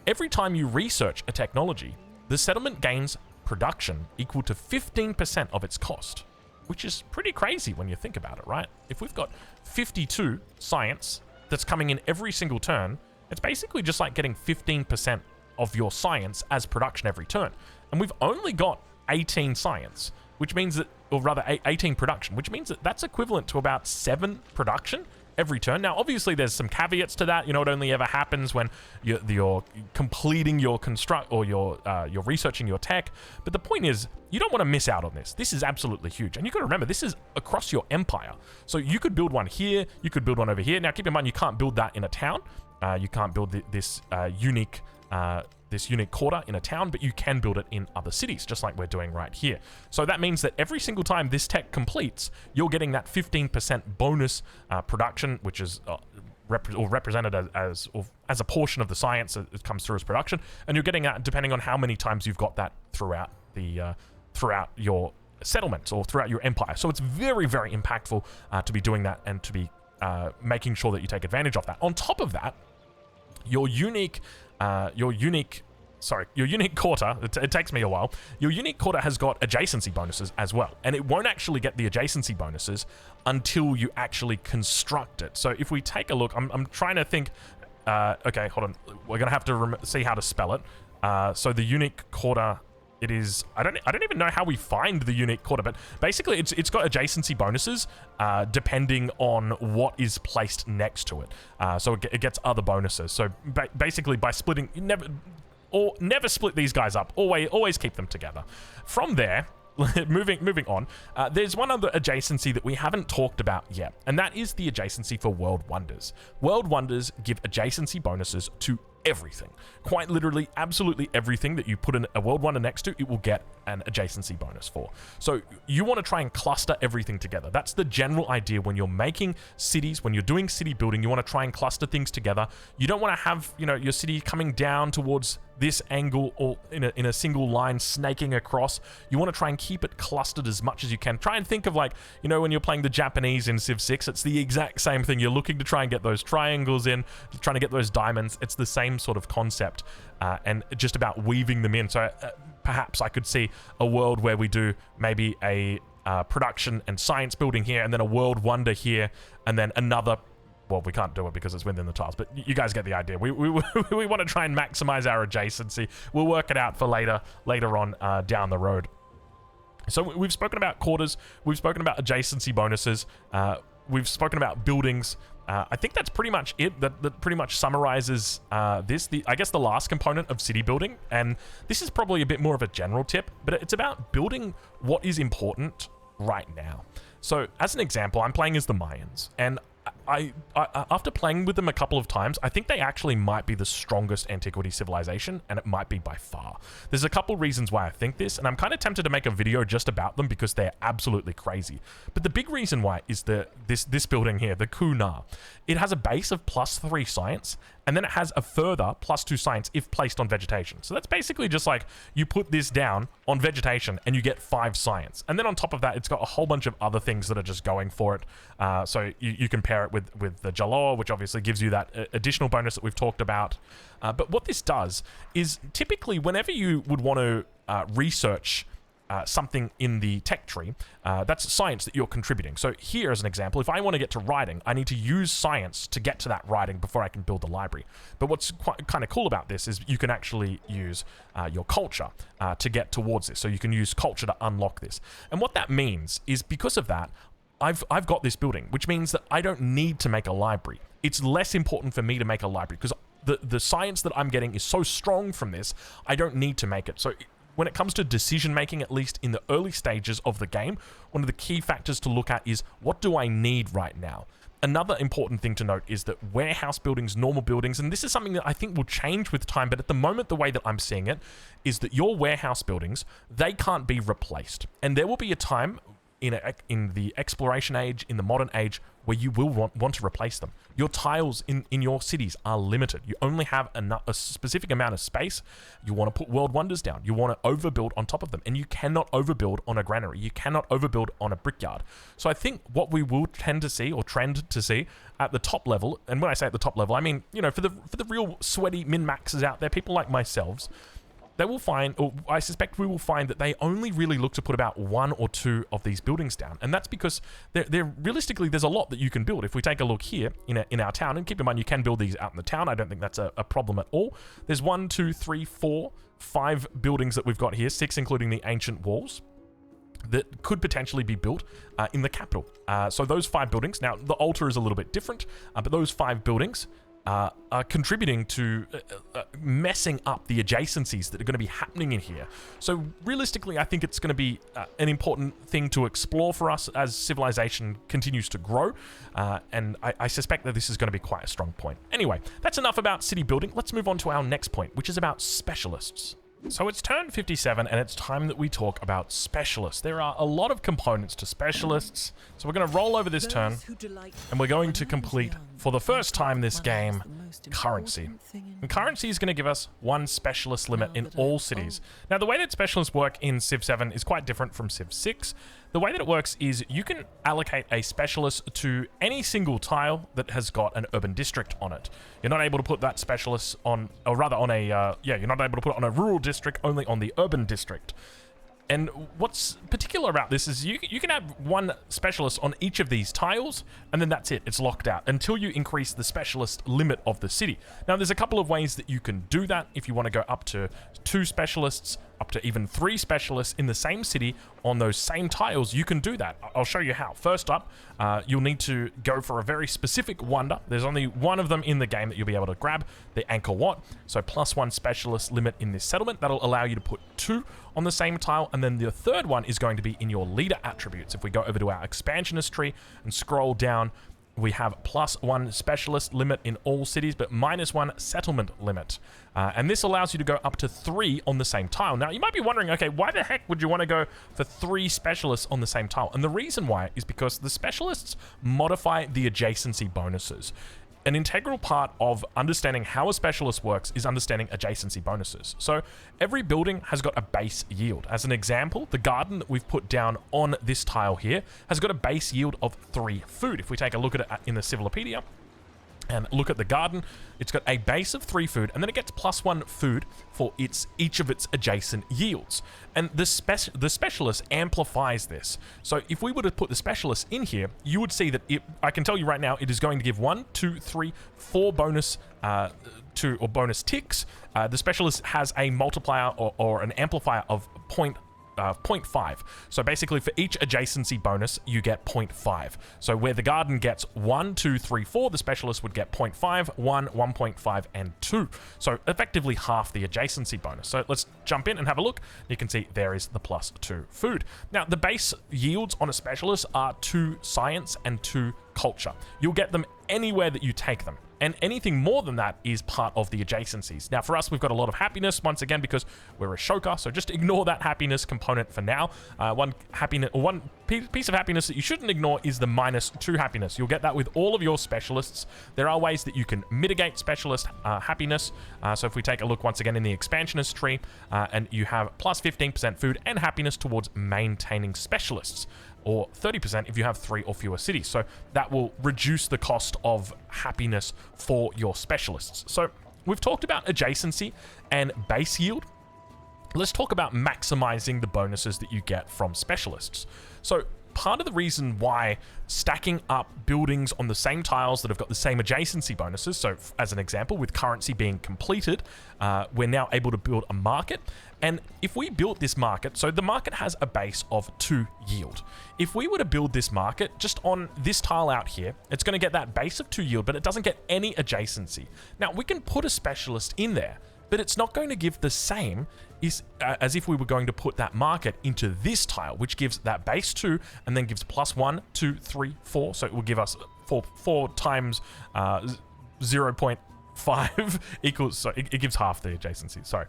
every time you research a technology, the settlement gains production equal to 15% of its cost, which is pretty crazy when you think about it, right? If we've got 52 science that's coming in every single turn, it's basically just like getting 15% of your science as production every turn. And we've only got 18 science, which means that, or rather 18 production, which means that that's equivalent to about 7 production every turn. Now, obviously, there's some caveats to that. You know, it only ever happens when you're completing your construct or you're researching your tech. But the point is, you don't want to miss out on this. This is absolutely huge. And you've got to remember, this is across your empire. So you could build one here. You could build one over here. Now, keep in mind, you can't build that in a town. You can't build this unique quarter in a town, but you can build it in other cities, just like we're doing right here. So that means that every single time this tech completes, you're getting that 15% bonus production, which is represented as a portion of the science that comes through as production, and you're getting that depending on how many times you've got that throughout your settlements or throughout your empire. So it's very, very impactful to be doing that and to be making sure that you take advantage of that. On top of that, your unique quarter, it takes me a while, your unique quarter has got adjacency bonuses as well. And it won't actually get the adjacency bonuses until you actually construct it. So if we take a look, I'm trying to think, okay, hold on. We're going to have to see how to spell it. So the unique quarter, it is, I don't even know how we find the unique quarter, but basically it's got adjacency bonuses depending on what is placed next to it. So it gets other bonuses. So basically by splitting, never split these guys up. Always keep them together. From there, moving on, there's one other adjacency that we haven't talked about yet, and that is the adjacency for World Wonders. World Wonders give adjacency bonuses to everything. Quite literally, absolutely everything that you put in a World Wonder next to, it will get an adjacency bonus for. So you want to try and cluster everything together. That's the general idea when you're making cities, when you're doing city building, you want to try and cluster things together. You don't want to have, your city coming down towards this angle or in a single line snaking across. You want to try and keep it clustered as much as you can. Try and think of when you're playing the Japanese in Civ 6, it's the exact same thing. You're looking to try and get those triangles in, trying to get those diamonds. It's the same sort of concept and just about weaving them in. So perhaps I could see a world where we do maybe a production and science building here, and then a world wonder here, and then another. Well, we can't do it because it's within the tiles, but you guys get the idea. We want to try and maximize our adjacency. We'll work it out for later on down the road. So we've spoken about quarters. We've spoken about adjacency bonuses. We've spoken about buildings. I think that's pretty much it. That pretty much summarizes this. I guess the last component of city building, and this is probably a bit more of a general tip, but it's about building what is important right now. So as an example, I'm playing as the Mayans, and I after playing with them a couple of times, I think they actually might be the strongest antiquity civilization, and it might be by far. There's a couple reasons why I think this, and I'm kind of tempted to make a video just about them because they're absolutely crazy. But the big reason why is this building here, the Kuna. It has a base of +3 science, and then it has a further +2 science if placed on vegetation. So that's basically just like you put this down on vegetation and you get 5 science. And then on top of that, it's got a whole bunch of other things that are just going for it. So you compare it with the Jalor, which obviously gives you that additional bonus that we've talked about. But what this does is typically whenever you would want to research something in the tech tree, that's science that you're contributing. So here, as an example, if I want to get to writing, I need to use science to get to that writing before I can build the library. But what's kind of cool about this is you can actually use your culture to get towards this. So you can use culture to unlock this. And what that means is because of that, I've got this building, which means that I don't need to make a library. It's less important for me to make a library because the science that I'm getting is so strong from this, I don't need to make it. So when it comes to decision making, at least in the early stages of the game, one of the key factors to look at is what do I need right now? Another important thing to note is that warehouse buildings, normal buildings, and this is something that I think will change with time, but at the moment, the way that I'm seeing it is that your warehouse buildings, they can't be replaced. And there will be a time in the exploration age, in the modern age, where you will want to replace them. Your tiles in your cities are limited. You only have a specific amount of space. You want to put world wonders down. You want to overbuild on top of them. And you cannot overbuild on a granary. You cannot overbuild on a brickyard. So I think what we will tend to see, or trend to see, at the top level, and when I say at the top level, I mean, you know, for the real sweaty min-maxers out there, people like myself, they will find, or I suspect we will find, that they only really look to put about 1 or 2 of these buildings down. And that's because realistically, there's a lot that you can build. If we take a look here in our town, and keep in mind, you can build these out in the town. I don't think that's a problem at all. There's 1, 2, 3, 4, 5 buildings that we've got here, 6 including the ancient walls, that could potentially be built in the capital. So those 5 buildings, now the altar is a little bit different, but those 5 buildings are contributing to messing up the adjacencies that are going to be happening in here. So realistically, I think it's going to be an important thing to explore for us as civilization continues to grow, and I suspect that this is going to be quite a strong point. Anyway, that's enough about city building. Let's move on to our next point, which is about specialists. So it's turn 57, and it's time that we talk about specialists. There are a lot of components to specialists, so we're going to roll over this turn, and we're going to complete, for the first time this game, currency. And currency is going to give us 1 specialist limit in all cities. Now, the way that specialists work in Civ 7 is quite different from Civ 6. The way that it works is you can allocate a specialist to any single tile that has got an urban district on it. You're not able to put that specialist on, or rather on a, you're not able to put it on a rural district, only on the urban district. And what's particular about this is you can have 1 specialist on each of these tiles, and then that's it. It's locked out until you increase the specialist limit of the city. Now, there's a couple of ways that you can do that. If you want to go up to 2 specialists, up to even 3 specialists in the same city on those same tiles, you can do that. I'll show you how. First up, you'll need to go for a very specific wonder. There's only 1 of them in the game that you'll be able to grab, the Anchor Wat. So +1 specialist limit in this settlement. That'll allow you to put 2 on the same tile, and then the third one is going to be in your leader attributes. If we go over to our expansionist tree and scroll down, we have +1 specialist limit in all cities, but -1 settlement limit. And this allows you to go up to 3 on the same tile. Now, you might be wondering, okay, why the heck would you want to go for 3 specialists on the same tile? And the reason why is because the specialists modify the adjacency bonuses. An integral part of understanding how a specialist works is understanding adjacency bonuses. So every building has got a base yield. As an example, the garden that we've put down on this tile here has got a base yield of 3 food. If we take a look at it in the Civilopedia, And look at the garden. It's got a base of 3 food, and then it gets +1 food for each of its adjacent yields. And the specialist amplifies this. So if we were to put the specialist in here, you would see that I can tell you right now, it is going to give 1, 2, 3, 4 bonus bonus ticks. The specialist has a multiplier or an amplifier of 0.5. So basically for each adjacency bonus, you get 0.5. So where the garden gets 1, 2, 3, 4, the specialist would get 0.5, 1, 1.5, and 2. So effectively half the adjacency bonus. So let's jump in and have a look. You can see there is the +2 food. Now the base yields on a specialist are 2 science and 2 culture. You'll get them anywhere that you take them. And anything more than that is part of the adjacencies. Now, for us, we've got a lot of happiness, once again, because we're a Shoka, so just ignore that happiness component for now. One piece of happiness that you shouldn't ignore is the -2 happiness. You'll get that with all of your specialists. There are ways that you can mitigate specialist happiness. So if we take a look once again in the expansionist tree, and you have +15% food and happiness towards maintaining specialists, or 30% if you have 3 or fewer cities. So that will reduce the cost of happiness for your specialists. So we've talked about adjacency and base yield. Let's talk about maximizing the bonuses that you get from specialists. So part of the reason why stacking up buildings on the same tiles that have got the same adjacency bonuses, so as an example, with currency being completed, we're now able to build a market. And if we built this market, so the market has a base of 2 yield. If we were to build this market just on this tile out here, it's going to get that base of 2 yield, but it doesn't get any adjacency. Now, we can put a specialist in there, but it's not going to give the same as if we were going to put that market into this tile, which gives that base 2 and then gives +1, 2, 3, 4. So it will give us 4 times 0.5 equals, so it gives half the adjacency, sorry.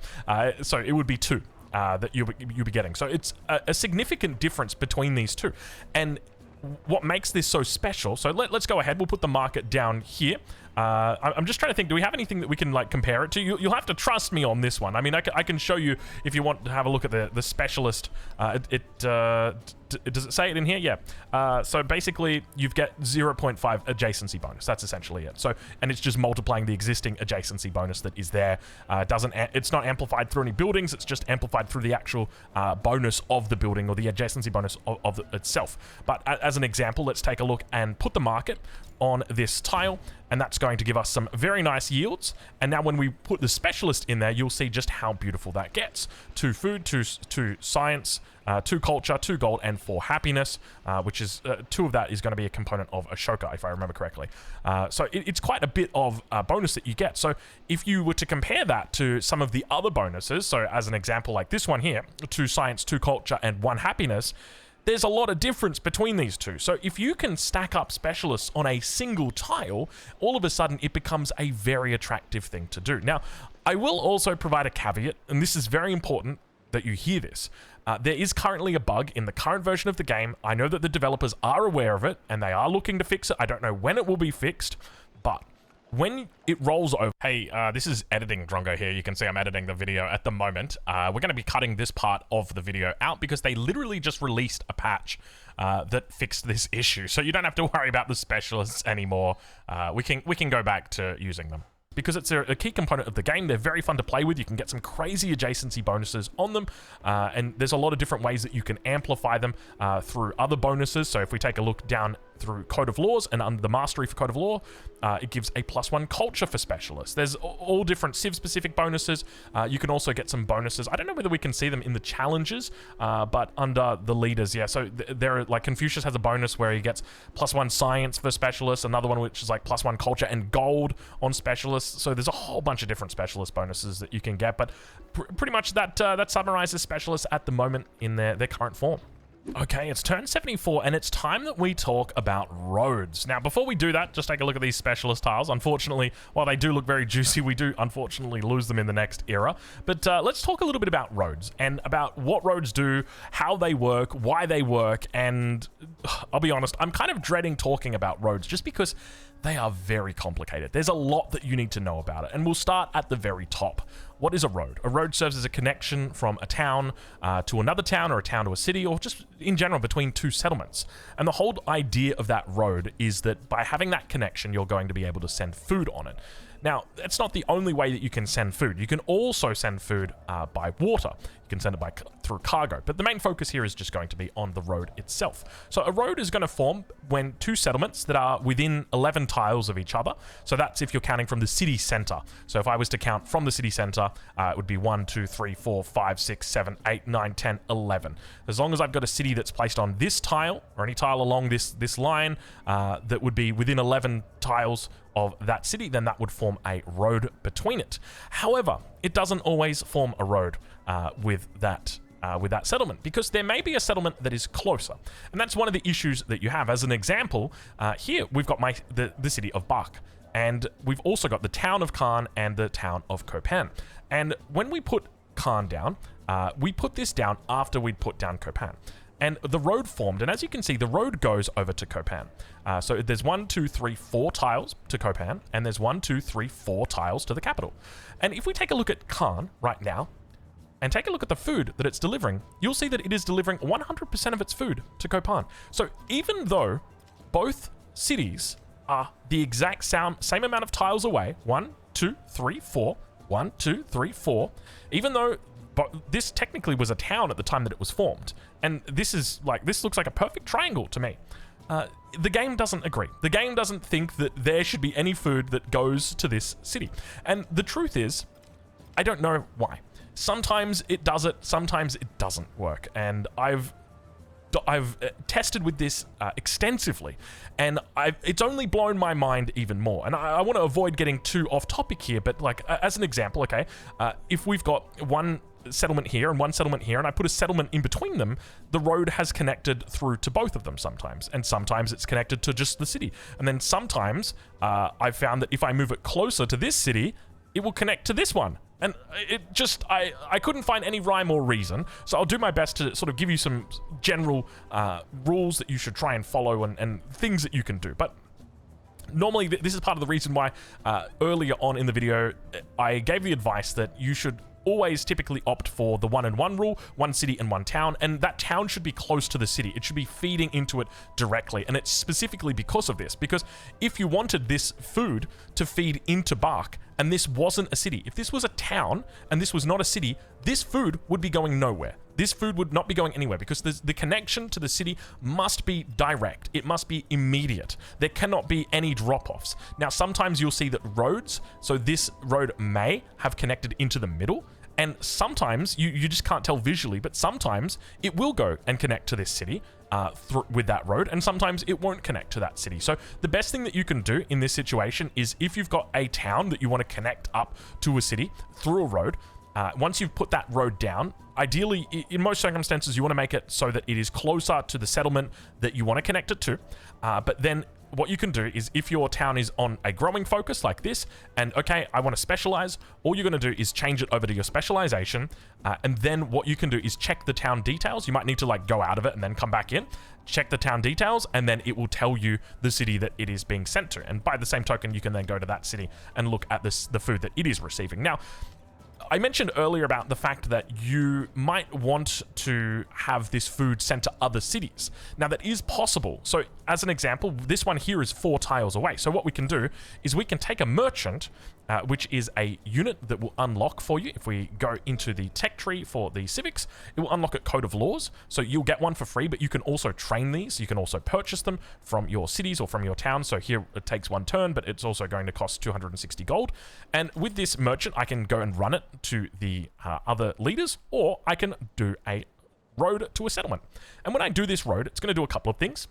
So it would be 2 that you'll be getting. So it's a significant difference between these two. And what makes this so special, so let's go ahead, we'll put the market down here. I'm just trying to think, do we have anything that we can like compare it to? You'll have to trust me on this one. I mean, I can show you if you want to have a look at the specialist. Does it say it in here? Yeah. So basically, you get 0.5 adjacency bonus. That's essentially it. So, and it's just multiplying the existing adjacency bonus that is there. It's not amplified through any buildings. It's just amplified through the actual bonus of the building or the adjacency bonus of itself. But as an example, let's take a look and put the market on this tile, and that's going to give us some very nice yields. And now when we put the specialist in there, you'll see just how beautiful that gets. 2 food, 2 science, 2 culture, 2 gold, and 4 happiness, which is 2 of that is going to be a component of Ashoka, if I remember correctly. So it's quite a bit of bonus that you get. So if you were to compare that to some of the other bonuses, so as an example like this one here, 2 science, 2 culture, and 1 happiness, there's a lot of difference between these two. So if you can stack up specialists on a single tile, all of a sudden it becomes a very attractive thing to do. Now, I will also provide a caveat, and this is very important that you hear this. There is currently a bug in the current version of the game. I know that the developers are aware of it, and they are looking to fix it. I don't know when it will be fixed, but when it rolls over... Hey, this is editing Drongo here. You can see I'm editing the video at the moment. We're going to be cutting this part of the video out because they literally just released a patch that fixed this issue. So you don't have to worry about the specialists anymore. We can go back to using them. Because it's a key component of the game. They're very fun to play with. You can get some crazy adjacency bonuses on them. And there's a lot of different ways that you can amplify them through other bonuses. So if we take a look down through Code of Laws and under the Mastery for Code of Law, it gives a +1 culture for specialists. There's all different Civ-specific bonuses. You can also get some bonuses. I don't know whether we can see them in the challenges, but under the leaders, yeah. So there are, like, Confucius has a bonus where he gets +1 science for specialists, another one which is like +1 culture and gold on specialists. So there's a whole bunch of different specialist bonuses that you can get, but pretty much that summarizes specialists at the moment in their current form. Okay, it's turn 74, and it's time that we talk about roads. Now, before we do that, just take a look at these specialist tiles. Unfortunately, while they do look very juicy, we do unfortunately lose them in the next era. But let's talk a little bit about roads, and about what roads do, how they work, why they work, and I'll be honest, I'm kind of dreading talking about roads, just because they are very complicated. There's a lot that you need to know about it, and we'll start at the very top. What is a road? A road serves as a connection from a town to another town, or a town to a city, or just in general between two settlements. And the whole idea of that road is that by having that connection, you're going to be able to send food on it. Now, that's not the only way that you can send food. You can also send food by water. You can send it through cargo, but the main focus here is just going to be on the road itself. So a road is going to form when two settlements that are within 11 tiles of each other. So that's if you're counting from the city center. So if I was to count from the city center, it would be 1, 2, 3, 4, 5, 6, 7, 8, 9, 10, 11. As long as I've got a city that's placed on this tile, or any tile along this line, that would be within 11 tiles of that city, then that would form a road between it. However, it doesn't always form a road with that settlement, because there may be a settlement that is closer, and that's one of the issues that you have. As an example, here we've got the city of Bach, and we've also got the town of Khan and the town of Copan. And when we put Khan down, we put this down after we'd put down Copan. And the road formed, and as you can see, the road goes over to Copan. So there's 1, 2, 3, 4 tiles to Copan, and there's 1, 2, 3, 4 tiles to the capital. And if we take a look at Khan right now, and take a look at the food that it's delivering, you'll see that it is delivering 100% of its food to Copan. So even though both cities are the exact same amount of tiles away, 1, 2, 3, 4, 1, 2, 3, 4, even though this technically was a town at the time that it was formed, and this looks like a perfect triangle to me. The game doesn't agree. The game doesn't think that there should be any food that goes to this city. And the truth is, I don't know why. Sometimes it does it, sometimes it doesn't work. And I've tested with this extensively, and it's only blown my mind even more. And I want to avoid getting too off topic here, but like as an example, okay, if we've got one settlement here and one settlement here, and I put a settlement in between them, the road has connected through to both of them sometimes, and sometimes it's connected to just the city. And then sometimes I've found that if I move it closer to this city, it will connect to this one. And it just, I couldn't find any rhyme or reason, so I'll do my best to sort of give you some general rules that you should try and follow, and things that you can do. But normally, this is part of the reason why earlier on in the video, I gave the advice that you should always typically opt for the 1 and 1 rule, 1 city and 1 town, and that town should be close to the city. It should be feeding into it directly, and it's specifically because of this, because if you wanted this food to feed into Bach, and this wasn't a city, if this was a town and this was not a city, this food would be going nowhere. This food would not be going anywhere, because the connection to the city must be direct. It must be immediate. There cannot be any drop-offs. Now, sometimes you'll see that roads, so this road may have connected into the middle, and sometimes you just can't tell visually, but sometimes it will go and connect to this city with that road, and sometimes it won't connect to that city. So the best thing that you can do in this situation is, if you've got a town that you want to connect up to a city through a road, once you've put that road down, ideally, in most circumstances, you want to make it so that it is closer to the settlement that you want to connect it to. But then what you can do is, if your town is on a growing focus like this, and okay, I want to specialize, all you're going to do is change it over to your specialization. And then what you can do is check the town details. You might need to like go out of it and then come back in, check the town details, and then it will tell you the city that it is being sent to. And by the same token, you can then go to that city and look at the food that it is receiving. Now, I mentioned earlier about the fact that you might want to have this food sent to other cities. Now, that is possible. So as an example, this one here is 4 tiles away. So what we can do is we can take a merchant, which is a unit that will unlock for you. If we go into the tech tree for the civics, it will unlock a code of laws. So you'll get one for free, but you can also train these. You can also purchase them from your cities or from your towns. So here it takes 1 turn, but it's also going to cost 260 gold. And with this merchant, I can go and run it to the other leaders, or I can do a road to a settlement. And when I do this road, it's going to do a couple of things.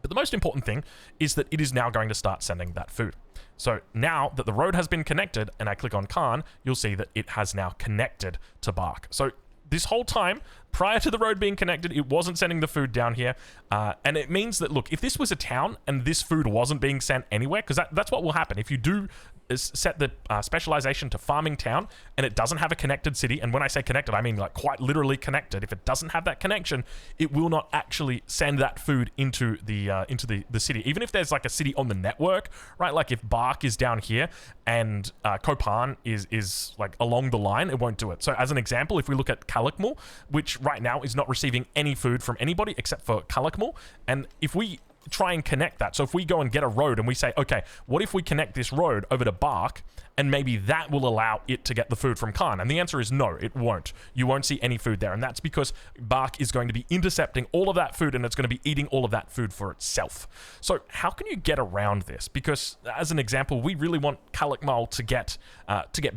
But the most important thing is that it is now going to start sending that food. So now that the road has been connected and I click on Khan, you'll see that it has now connected to Bach. So this whole time, prior to the road being connected, it wasn't sending the food down here. And it means that, look, if this was a town and this food wasn't being sent anywhere, because that's what will happen. If you do set the specialization to farming town, and it doesn't have a connected city, and when I say connected, I mean like quite literally connected. If it doesn't have that connection, it will not actually send that food into the city, even if there's like a city on the network, right? Like if Bark is down here and Kopan is like along the line, it won't do it. So as an example, if we look at Kalakmul, which right now is not receiving any food from anybody except for Kalakmul, and if we try and connect that. So if we go and get a road and we say, okay, what if we connect this road over to Bark, and maybe that will allow it to get the food from Khan? And the answer is no, it won't. You won't see any food there. And that's because Bark is going to be intercepting all of that food, and it's going to be eating all of that food for itself. So how can you get around this? Because as an example, we really want Kalakmal to get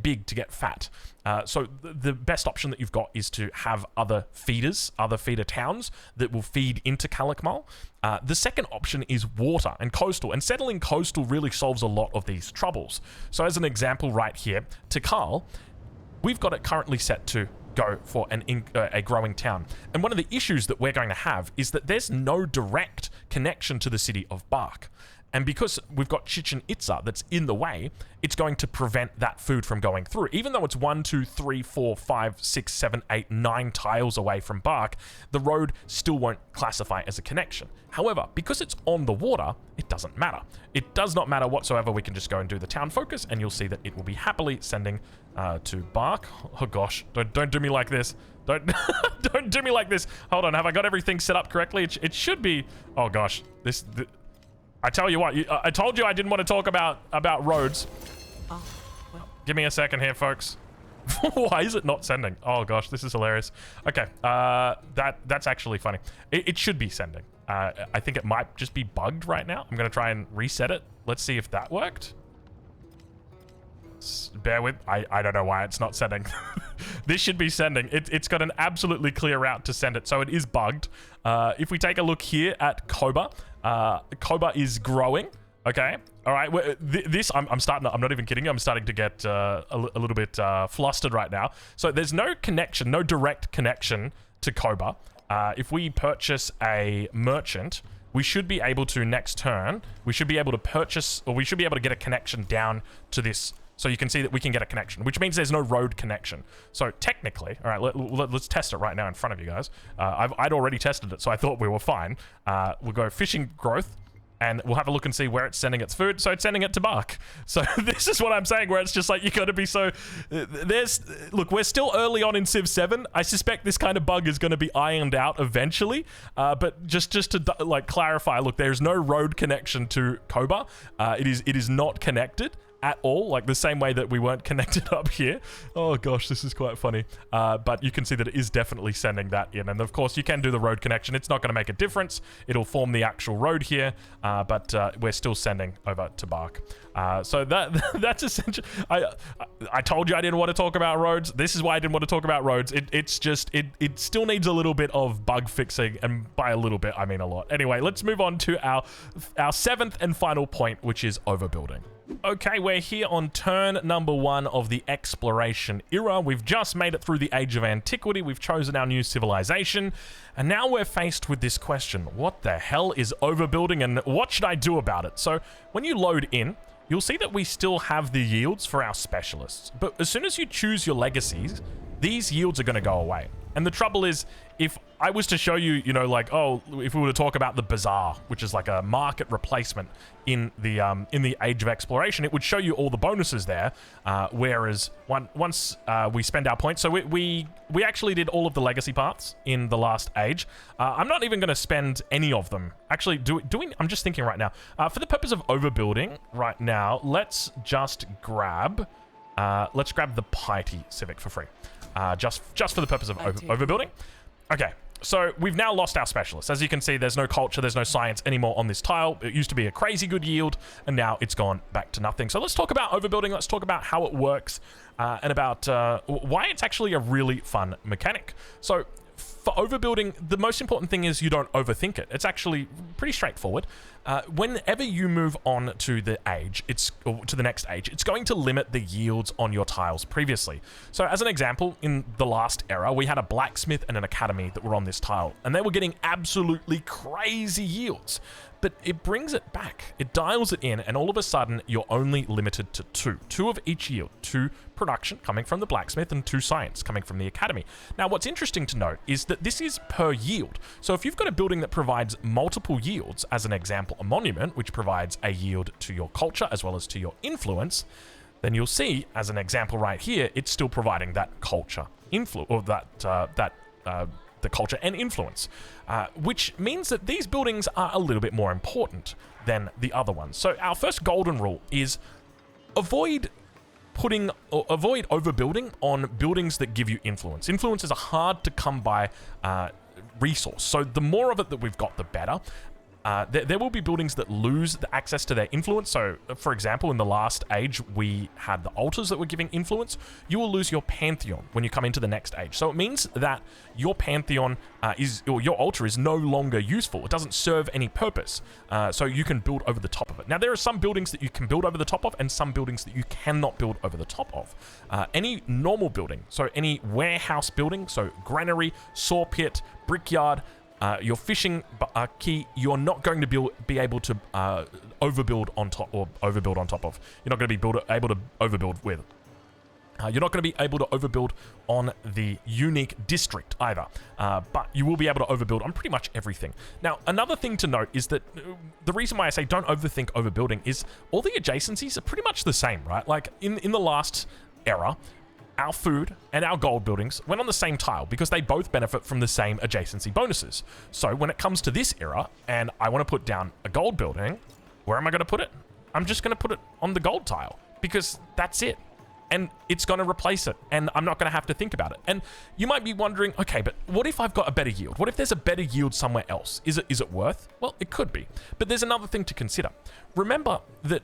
big, to get fat. So the best option that you've got is to have other feeders, other feeder towns that will feed into Kalakmal. The second option is water and coastal, and settling coastal really solves a lot of these troubles. So as an example right here, Tikal, we've got it currently set to go for a growing town. And one of the issues that we're going to have is that there's no direct connection to the city of Bark. And because we've got Chichen Itza that's in the way, it's going to prevent that food from going through. Even though it's 1, 2, 3, 4, 5, 6, 7, 8, 9 tiles away from Bark, the road still won't classify as a connection. However, because it's on the water, it doesn't matter. It does not matter whatsoever. We can just go and do the town focus, and you'll see that it will be happily sending to Bark. Oh gosh, don't do me like this. Don't do me like this. Hold on, have I got everything set up correctly? It should be. Oh gosh, I tell you what, I told you I didn't want to talk about roads. Oh, well. Give me a second here, folks. Why is it not sending? Oh gosh, this is hilarious. Okay, that's actually funny. It should be sending. I think it might just be bugged right now. I'm gonna try and reset it. Let's see if that worked. Bear with, I don't know why it's not sending. This should be sending. It's got an absolutely clear route to send it, so it is bugged. If we take a look here at Koba, Koba is growing. Okay, all right. This I'm starting. I'm not even kidding you. I'm starting to get a little bit flustered right now. So there's no connection, no direct connection to Koba. If we purchase a merchant, we should be able to next turn. We should be able to purchase, or we should be able to get a connection down to this. So you can see that we can get a connection, which means there's no road connection. So technically, all right, let's test it right now in front of you guys. I'd already tested it, so I thought we were fine. We'll go fishing growth, and we'll have a look and see where it's sending its food. So it's sending it to Bark. So this is what I'm saying, where it's just like, you got to be so... Look, we're still early on in Civ 7. I suspect this kind of bug is going to be ironed out eventually. But just to like clarify, look, there's no road connection to Koba. It is not connected at all, like the same way that we weren't connected up here. Oh gosh, this is quite funny. But you can see that it is definitely sending that in. And of course, you can do the road connection. It's not going to make a difference. It'll form the actual road here, but we're still sending over to Bark. So that's essential. I told you I didn't want to talk about roads. This is why I didn't want to talk about roads. It still needs a little bit of bug fixing, and by a little bit, I mean a lot. Anyway, let's move on to our seventh and final point, which is overbuilding. Okay, we're here on turn number 1 of the exploration era. We've just made it through the Age of Antiquity. We've chosen our new civilization. And now we're faced with this question. What the hell is overbuilding, and what should I do about it? So when you load in, you'll see that we still have the yields for our specialists. But as soon as you choose your legacies, these yields are going to go away. And the trouble is, if I was to show you, like, oh, if we were to talk about the Bazaar, which is like a market replacement in the Age of Exploration, it would show you all the bonuses there. Whereas once we spend our points, so we actually did all of the legacy paths in the last age. I'm not even going to spend any of them. Actually, I'm just thinking right now, for the purpose of overbuilding right now, let's just grab the Piety Civic for free. Just for the purpose of overbuilding. Okay, so we've now lost our specialists. As you can see, there's no culture, there's no science anymore on this tile. It used to be a crazy good yield, and now it's gone back to nothing. So let's talk about overbuilding. Let's talk about how it works, and about why it's actually a really fun mechanic. So for overbuilding, the most important thing is you don't overthink it. It's actually pretty straightforward. Whenever you move on to the age, to the next age, it's going to limit the yields on your tiles previously. So as an example, in the last era, we had a blacksmith and an academy that were on this tile, and they were getting absolutely crazy yields. but it brings it back. It dials it in, and all of a sudden, you're only limited to two of each yield, 2 production coming from the blacksmith and 2 science coming from the academy. Now, what's interesting to note is that this is per yield. So if you've got a building that provides multiple yields, as an example, a monument, which provides a yield to your culture as well as to your influence, then you'll see, as an example right here, it's still providing that culture the culture and influence, which means that these buildings are a little bit more important than the other ones. So our first golden rule is avoid overbuilding on buildings that give you influence. Influence is a hard to come by resource, so the more of it that we've got, the better. There will be buildings that lose the access to their influence. So, for example, in the last age, we had the altars that were giving influence. You will lose your pantheon when you come into the next age. So it means that your pantheon or your altar is no longer useful. It doesn't serve any purpose. So you can build over the top of it. Now, there are some buildings that you can build over the top of and some buildings that you cannot build over the top of. Any normal building, so any warehouse building, so granary, saw pit, brickyard, your fishing key, you're not going to be able to overbuild on top of. You're not going to be able to overbuild with. You're not going to be able to overbuild on the unique district either, but you will be able to overbuild on pretty much everything. Now, another thing to note is that the reason why I say don't overthink overbuilding is all the adjacencies are pretty much the same, right? Like in the last era, our food and our gold buildings went on the same tile because they both benefit from the same adjacency bonuses. So when it comes to this era and I want to put down a gold building, where am I going to put it? I'm just going to put it on the gold tile because that's it. And it's going to replace it, and I'm not going to have to think about it. And you might be wondering, okay, but what if I've got a better yield? What if there's a better yield somewhere else? Is it worth? Well, it could be. But there's another thing to consider. Remember that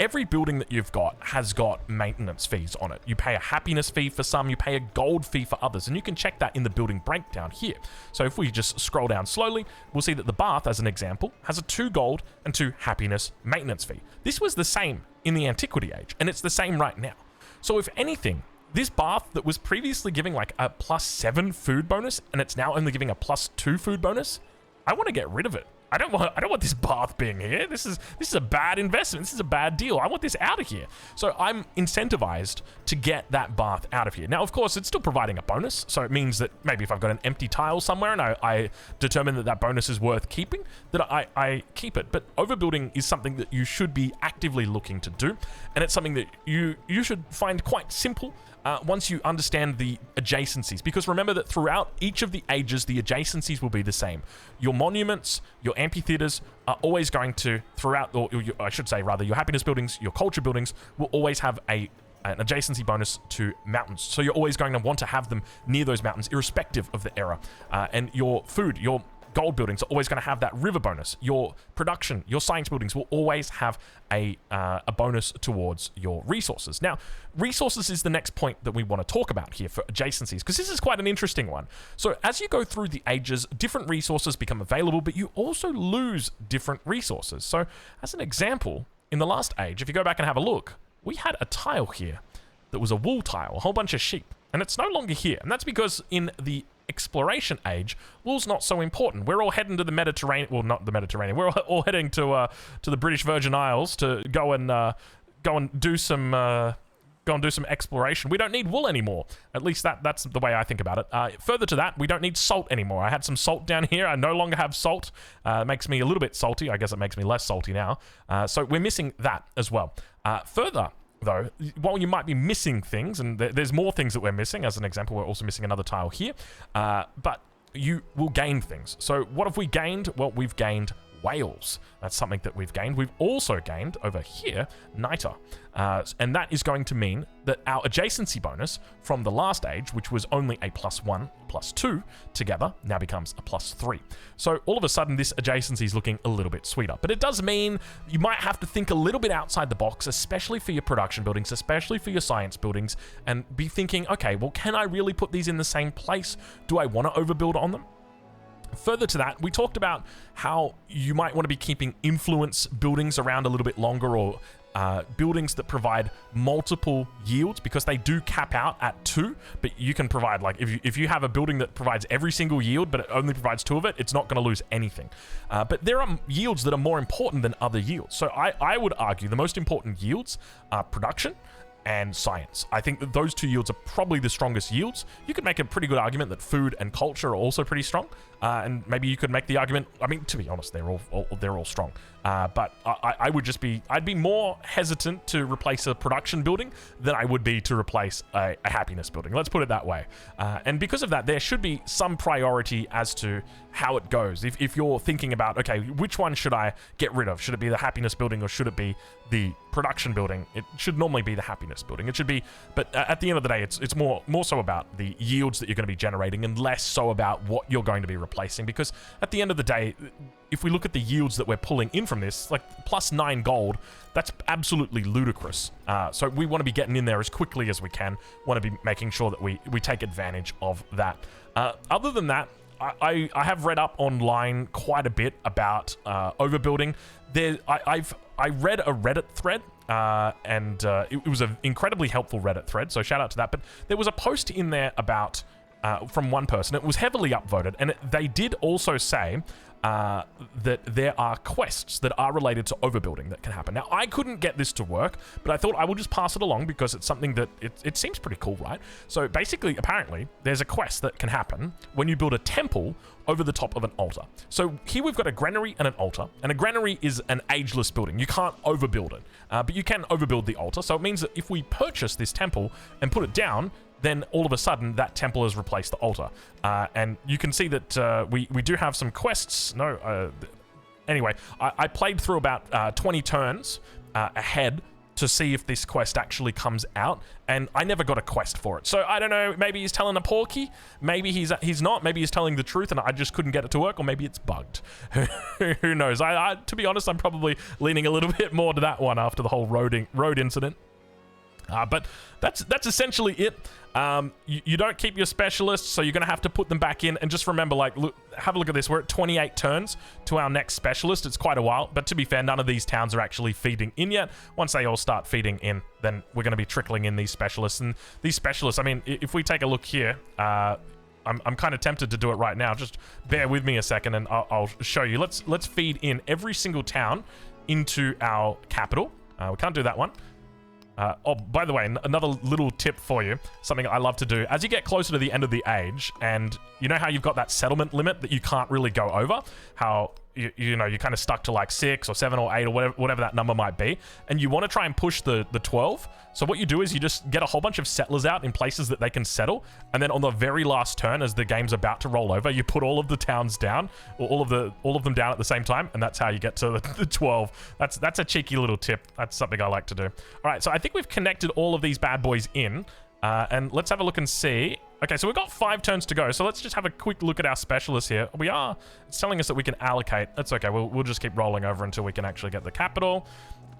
every building that you've got has got maintenance fees on it. You pay a happiness fee for some, you pay a gold fee for others, and you can check that in the building breakdown here. So if we just scroll down slowly, we'll see that the bath, as an example, has a 2 gold and 2 happiness maintenance fee. This was the same in the Antiquity Age, and it's the same right now. So if anything, this bath that was previously giving like a +7 food bonus, and it's now only giving a +2 food bonus, I want to get rid of it. I don't want this bath being here. This is a bad investment. This is a bad deal. I want this out of here. So I'm incentivized to get that bath out of here. Now, of course, it's still providing a bonus. So it means that maybe if I've got an empty tile somewhere and I determine that that bonus is worth keeping, that I keep it. But overbuilding is something that you should be actively looking to do. And it's something that you should find quite simple once you understand the adjacencies, because remember that throughout each of the ages, the adjacencies will be the same. Your monuments, your amphitheaters are always going to, throughout, or I should say rather, your happiness buildings, your culture buildings will always have an adjacency bonus to mountains. So you're always going to want to have them near those mountains, irrespective of the era. And your food, your gold buildings are always going to have that river bonus. Your production, your science buildings will always have a bonus towards your resources. Now, resources is the next point that we want to talk about here for adjacencies, because this is quite an interesting one. So as you go through the ages, different resources become available, but you also lose different resources. So as an example, in the last age, if you go back and have a look, we had a tile here that was a wool tile, a whole bunch of sheep, and it's no longer here. And that's because in the exploration age, wool's not so important. We're all heading to the Mediterranean. Well, not the Mediterranean. We're all heading to the British Virgin Isles to go and do some exploration. We don't need wool anymore. At least that's the way I think about it. Further to that, we don't need salt anymore. I had some salt down here. I no longer have salt. It makes me a little bit salty. I guess it makes me less salty now. So we're missing that as well. Further, though, while you might be missing things, and there's more things that we're missing, as an example, we're also missing another tile here, but you will gain things. So what have we gained? Well, we've gained whales. That's something that we've gained. We've also gained over here niter, and that is going to mean that our adjacency bonus from the last age, which was only a +1, +2 together, now becomes a +3. So all of a sudden, this adjacency is looking a little bit sweeter. But it does mean you might have to think a little bit outside the box, especially for your production buildings, especially for your science buildings, and be thinking, okay, well, can I really put these in the same place? Do I want to overbuild on them? Further to that, we talked about how you might want to be keeping influence buildings around a little bit longer, or buildings that provide multiple yields, because they do cap out at 2, but you can provide, like, if you have a building that provides every single yield, but it only provides 2 of it, it's not going to lose anything. But there are yields that are more important than other yields. So I would argue the most important yields are production and science. I think that those 2 yields are probably the strongest yields. You could make a pretty good argument that food and culture are also pretty strong, and maybe you could make the argument, I mean, to be honest, they're all strong. But I'd be more hesitant to replace a production building than I would be to replace a happiness building. Let's put it that way. And because of that, there should be some priority as to how it goes. If you're thinking about, okay, which one should I get rid of? Should it be the happiness building or should it be the production building? It should normally be the happiness building. It should be, but at the end of the day, it's more so about the yields that you're going to be generating and less so about what you're going to be replacing. Because at the end of the day, if we look at the yields that we're pulling in from this, like +9 gold, that's absolutely ludicrous. So we want to be getting in there as quickly as we can. Want to be making sure that we take advantage of that. Other than that, I have read up online quite a bit about overbuilding. I read a Reddit thread, and it was an incredibly helpful Reddit thread, so shout out to that. But there was a post in there about from one person. It was heavily upvoted, and they did also say that there are quests that are related to overbuilding that can happen. Now, I couldn't get this to work, but I thought I would just pass it along because it's something that it seems pretty cool, right? So basically, apparently, there's a quest that can happen when you build a temple over the top of an altar. So here we've got a granary and an altar, and a granary is an ageless building. You can't overbuild it, but you can overbuild the altar. So it means that if we purchase this temple and put it down, then all of a sudden that temple has replaced the altar. And you can see that we do have some quests. Anyway, I played through about 20 turns ahead to see if this quest actually comes out, and I never got a quest for it. So I don't know, maybe he's telling a porky, maybe he's not, maybe he's telling the truth and I just couldn't get it to work, or maybe it's bugged. Who knows? To be honest, I'm probably leaning a little bit more to that one after the whole road incident. But that's essentially it. You don't keep your specialists, so you're going to have to put them back in. And just remember, like, look, have a look at this. We're at 28 turns to our next specialist. It's quite a while. But to be fair, none of these towns are actually feeding in yet. Once they all start feeding in, then we're going to be trickling in these specialists. And these specialists, I mean, if we take a look here, I'm kind of tempted to do it right now. Just bear with me a second and I'll show you. Let's feed in every single town into our capital. We can't do that one. Oh, by the way, another little tip for you, something I love to do. As you get closer to the end of the age, and you know how you've got that settlement limit that you can't really go over? How, you know, you're kind of stuck to like 6 or 7 or 8 or whatever that number might be, and you want to try and push the 12. So what you do is you just get a whole bunch of settlers out in places that they can settle, and then on the very last turn, as the game's about to roll over, you put all of the towns down, or all of them down at the same time, and that's how you get to the 12. That's a cheeky little tip. That's something I like to do. All right, so I think we've connected all of these bad boys in, and let's have a look and see. Okay, so we've got 5 turns to go, so let's just have a quick look at our specialists here. It's telling us that we can allocate. That's okay, we'll just keep rolling over until we can actually get the capital.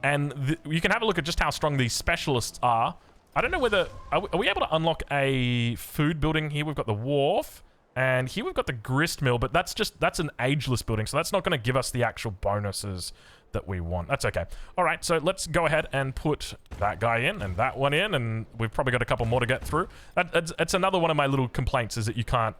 And you can have a look at just how strong these specialists are. I don't know whether... Are we able to unlock a food building here? We've got the wharf, and here we've got the grist mill, but that's an ageless building, so that's not going to give us the actual bonuses that we want. That's okay. All right, so let's go ahead and put that guy in and that one in, and we've probably got a couple more to get through. That's another one of my little complaints, is that you can't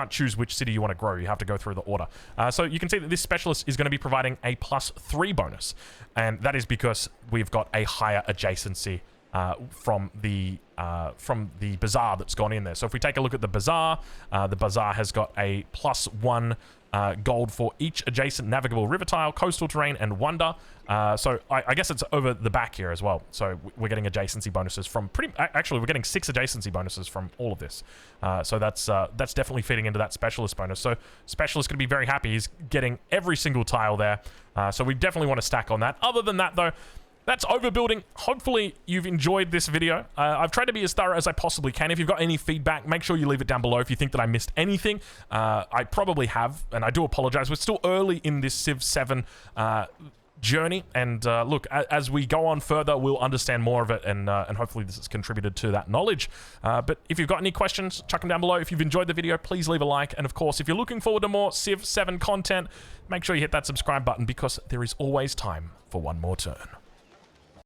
choose which city you want to grow. You have to go through the order. So you can see that this specialist is going to be providing a +3 bonus, and that is because we've got a higher adjacency from the bazaar that's gone in there. So if we take a look at the bazaar has got a +1 gold for each adjacent navigable river tile, coastal terrain, and wonder. So I guess it's over the back here as well. So we're getting adjacency bonuses from actually we're getting 6 adjacency bonuses from all of this. So that's definitely feeding into that specialist bonus. So specialist going to be very happy. He's getting every single tile there. So we definitely want to stack on that. Other than that though, that's overbuilding. Hopefully you've enjoyed this video. I've tried to be as thorough as I possibly can. If you've got any feedback, make sure you leave it down below if you think that I missed anything. I probably have, and I do apologize. We're still early in this Civ 7 journey, and look, as we go on further, we'll understand more of it, and hopefully this has contributed to that knowledge. But if you've got any questions, chuck them down below. If you've enjoyed the video, please leave a like, and of course, if you're looking forward to more Civ 7 content, make sure you hit that subscribe button, because there is always time for one more turn.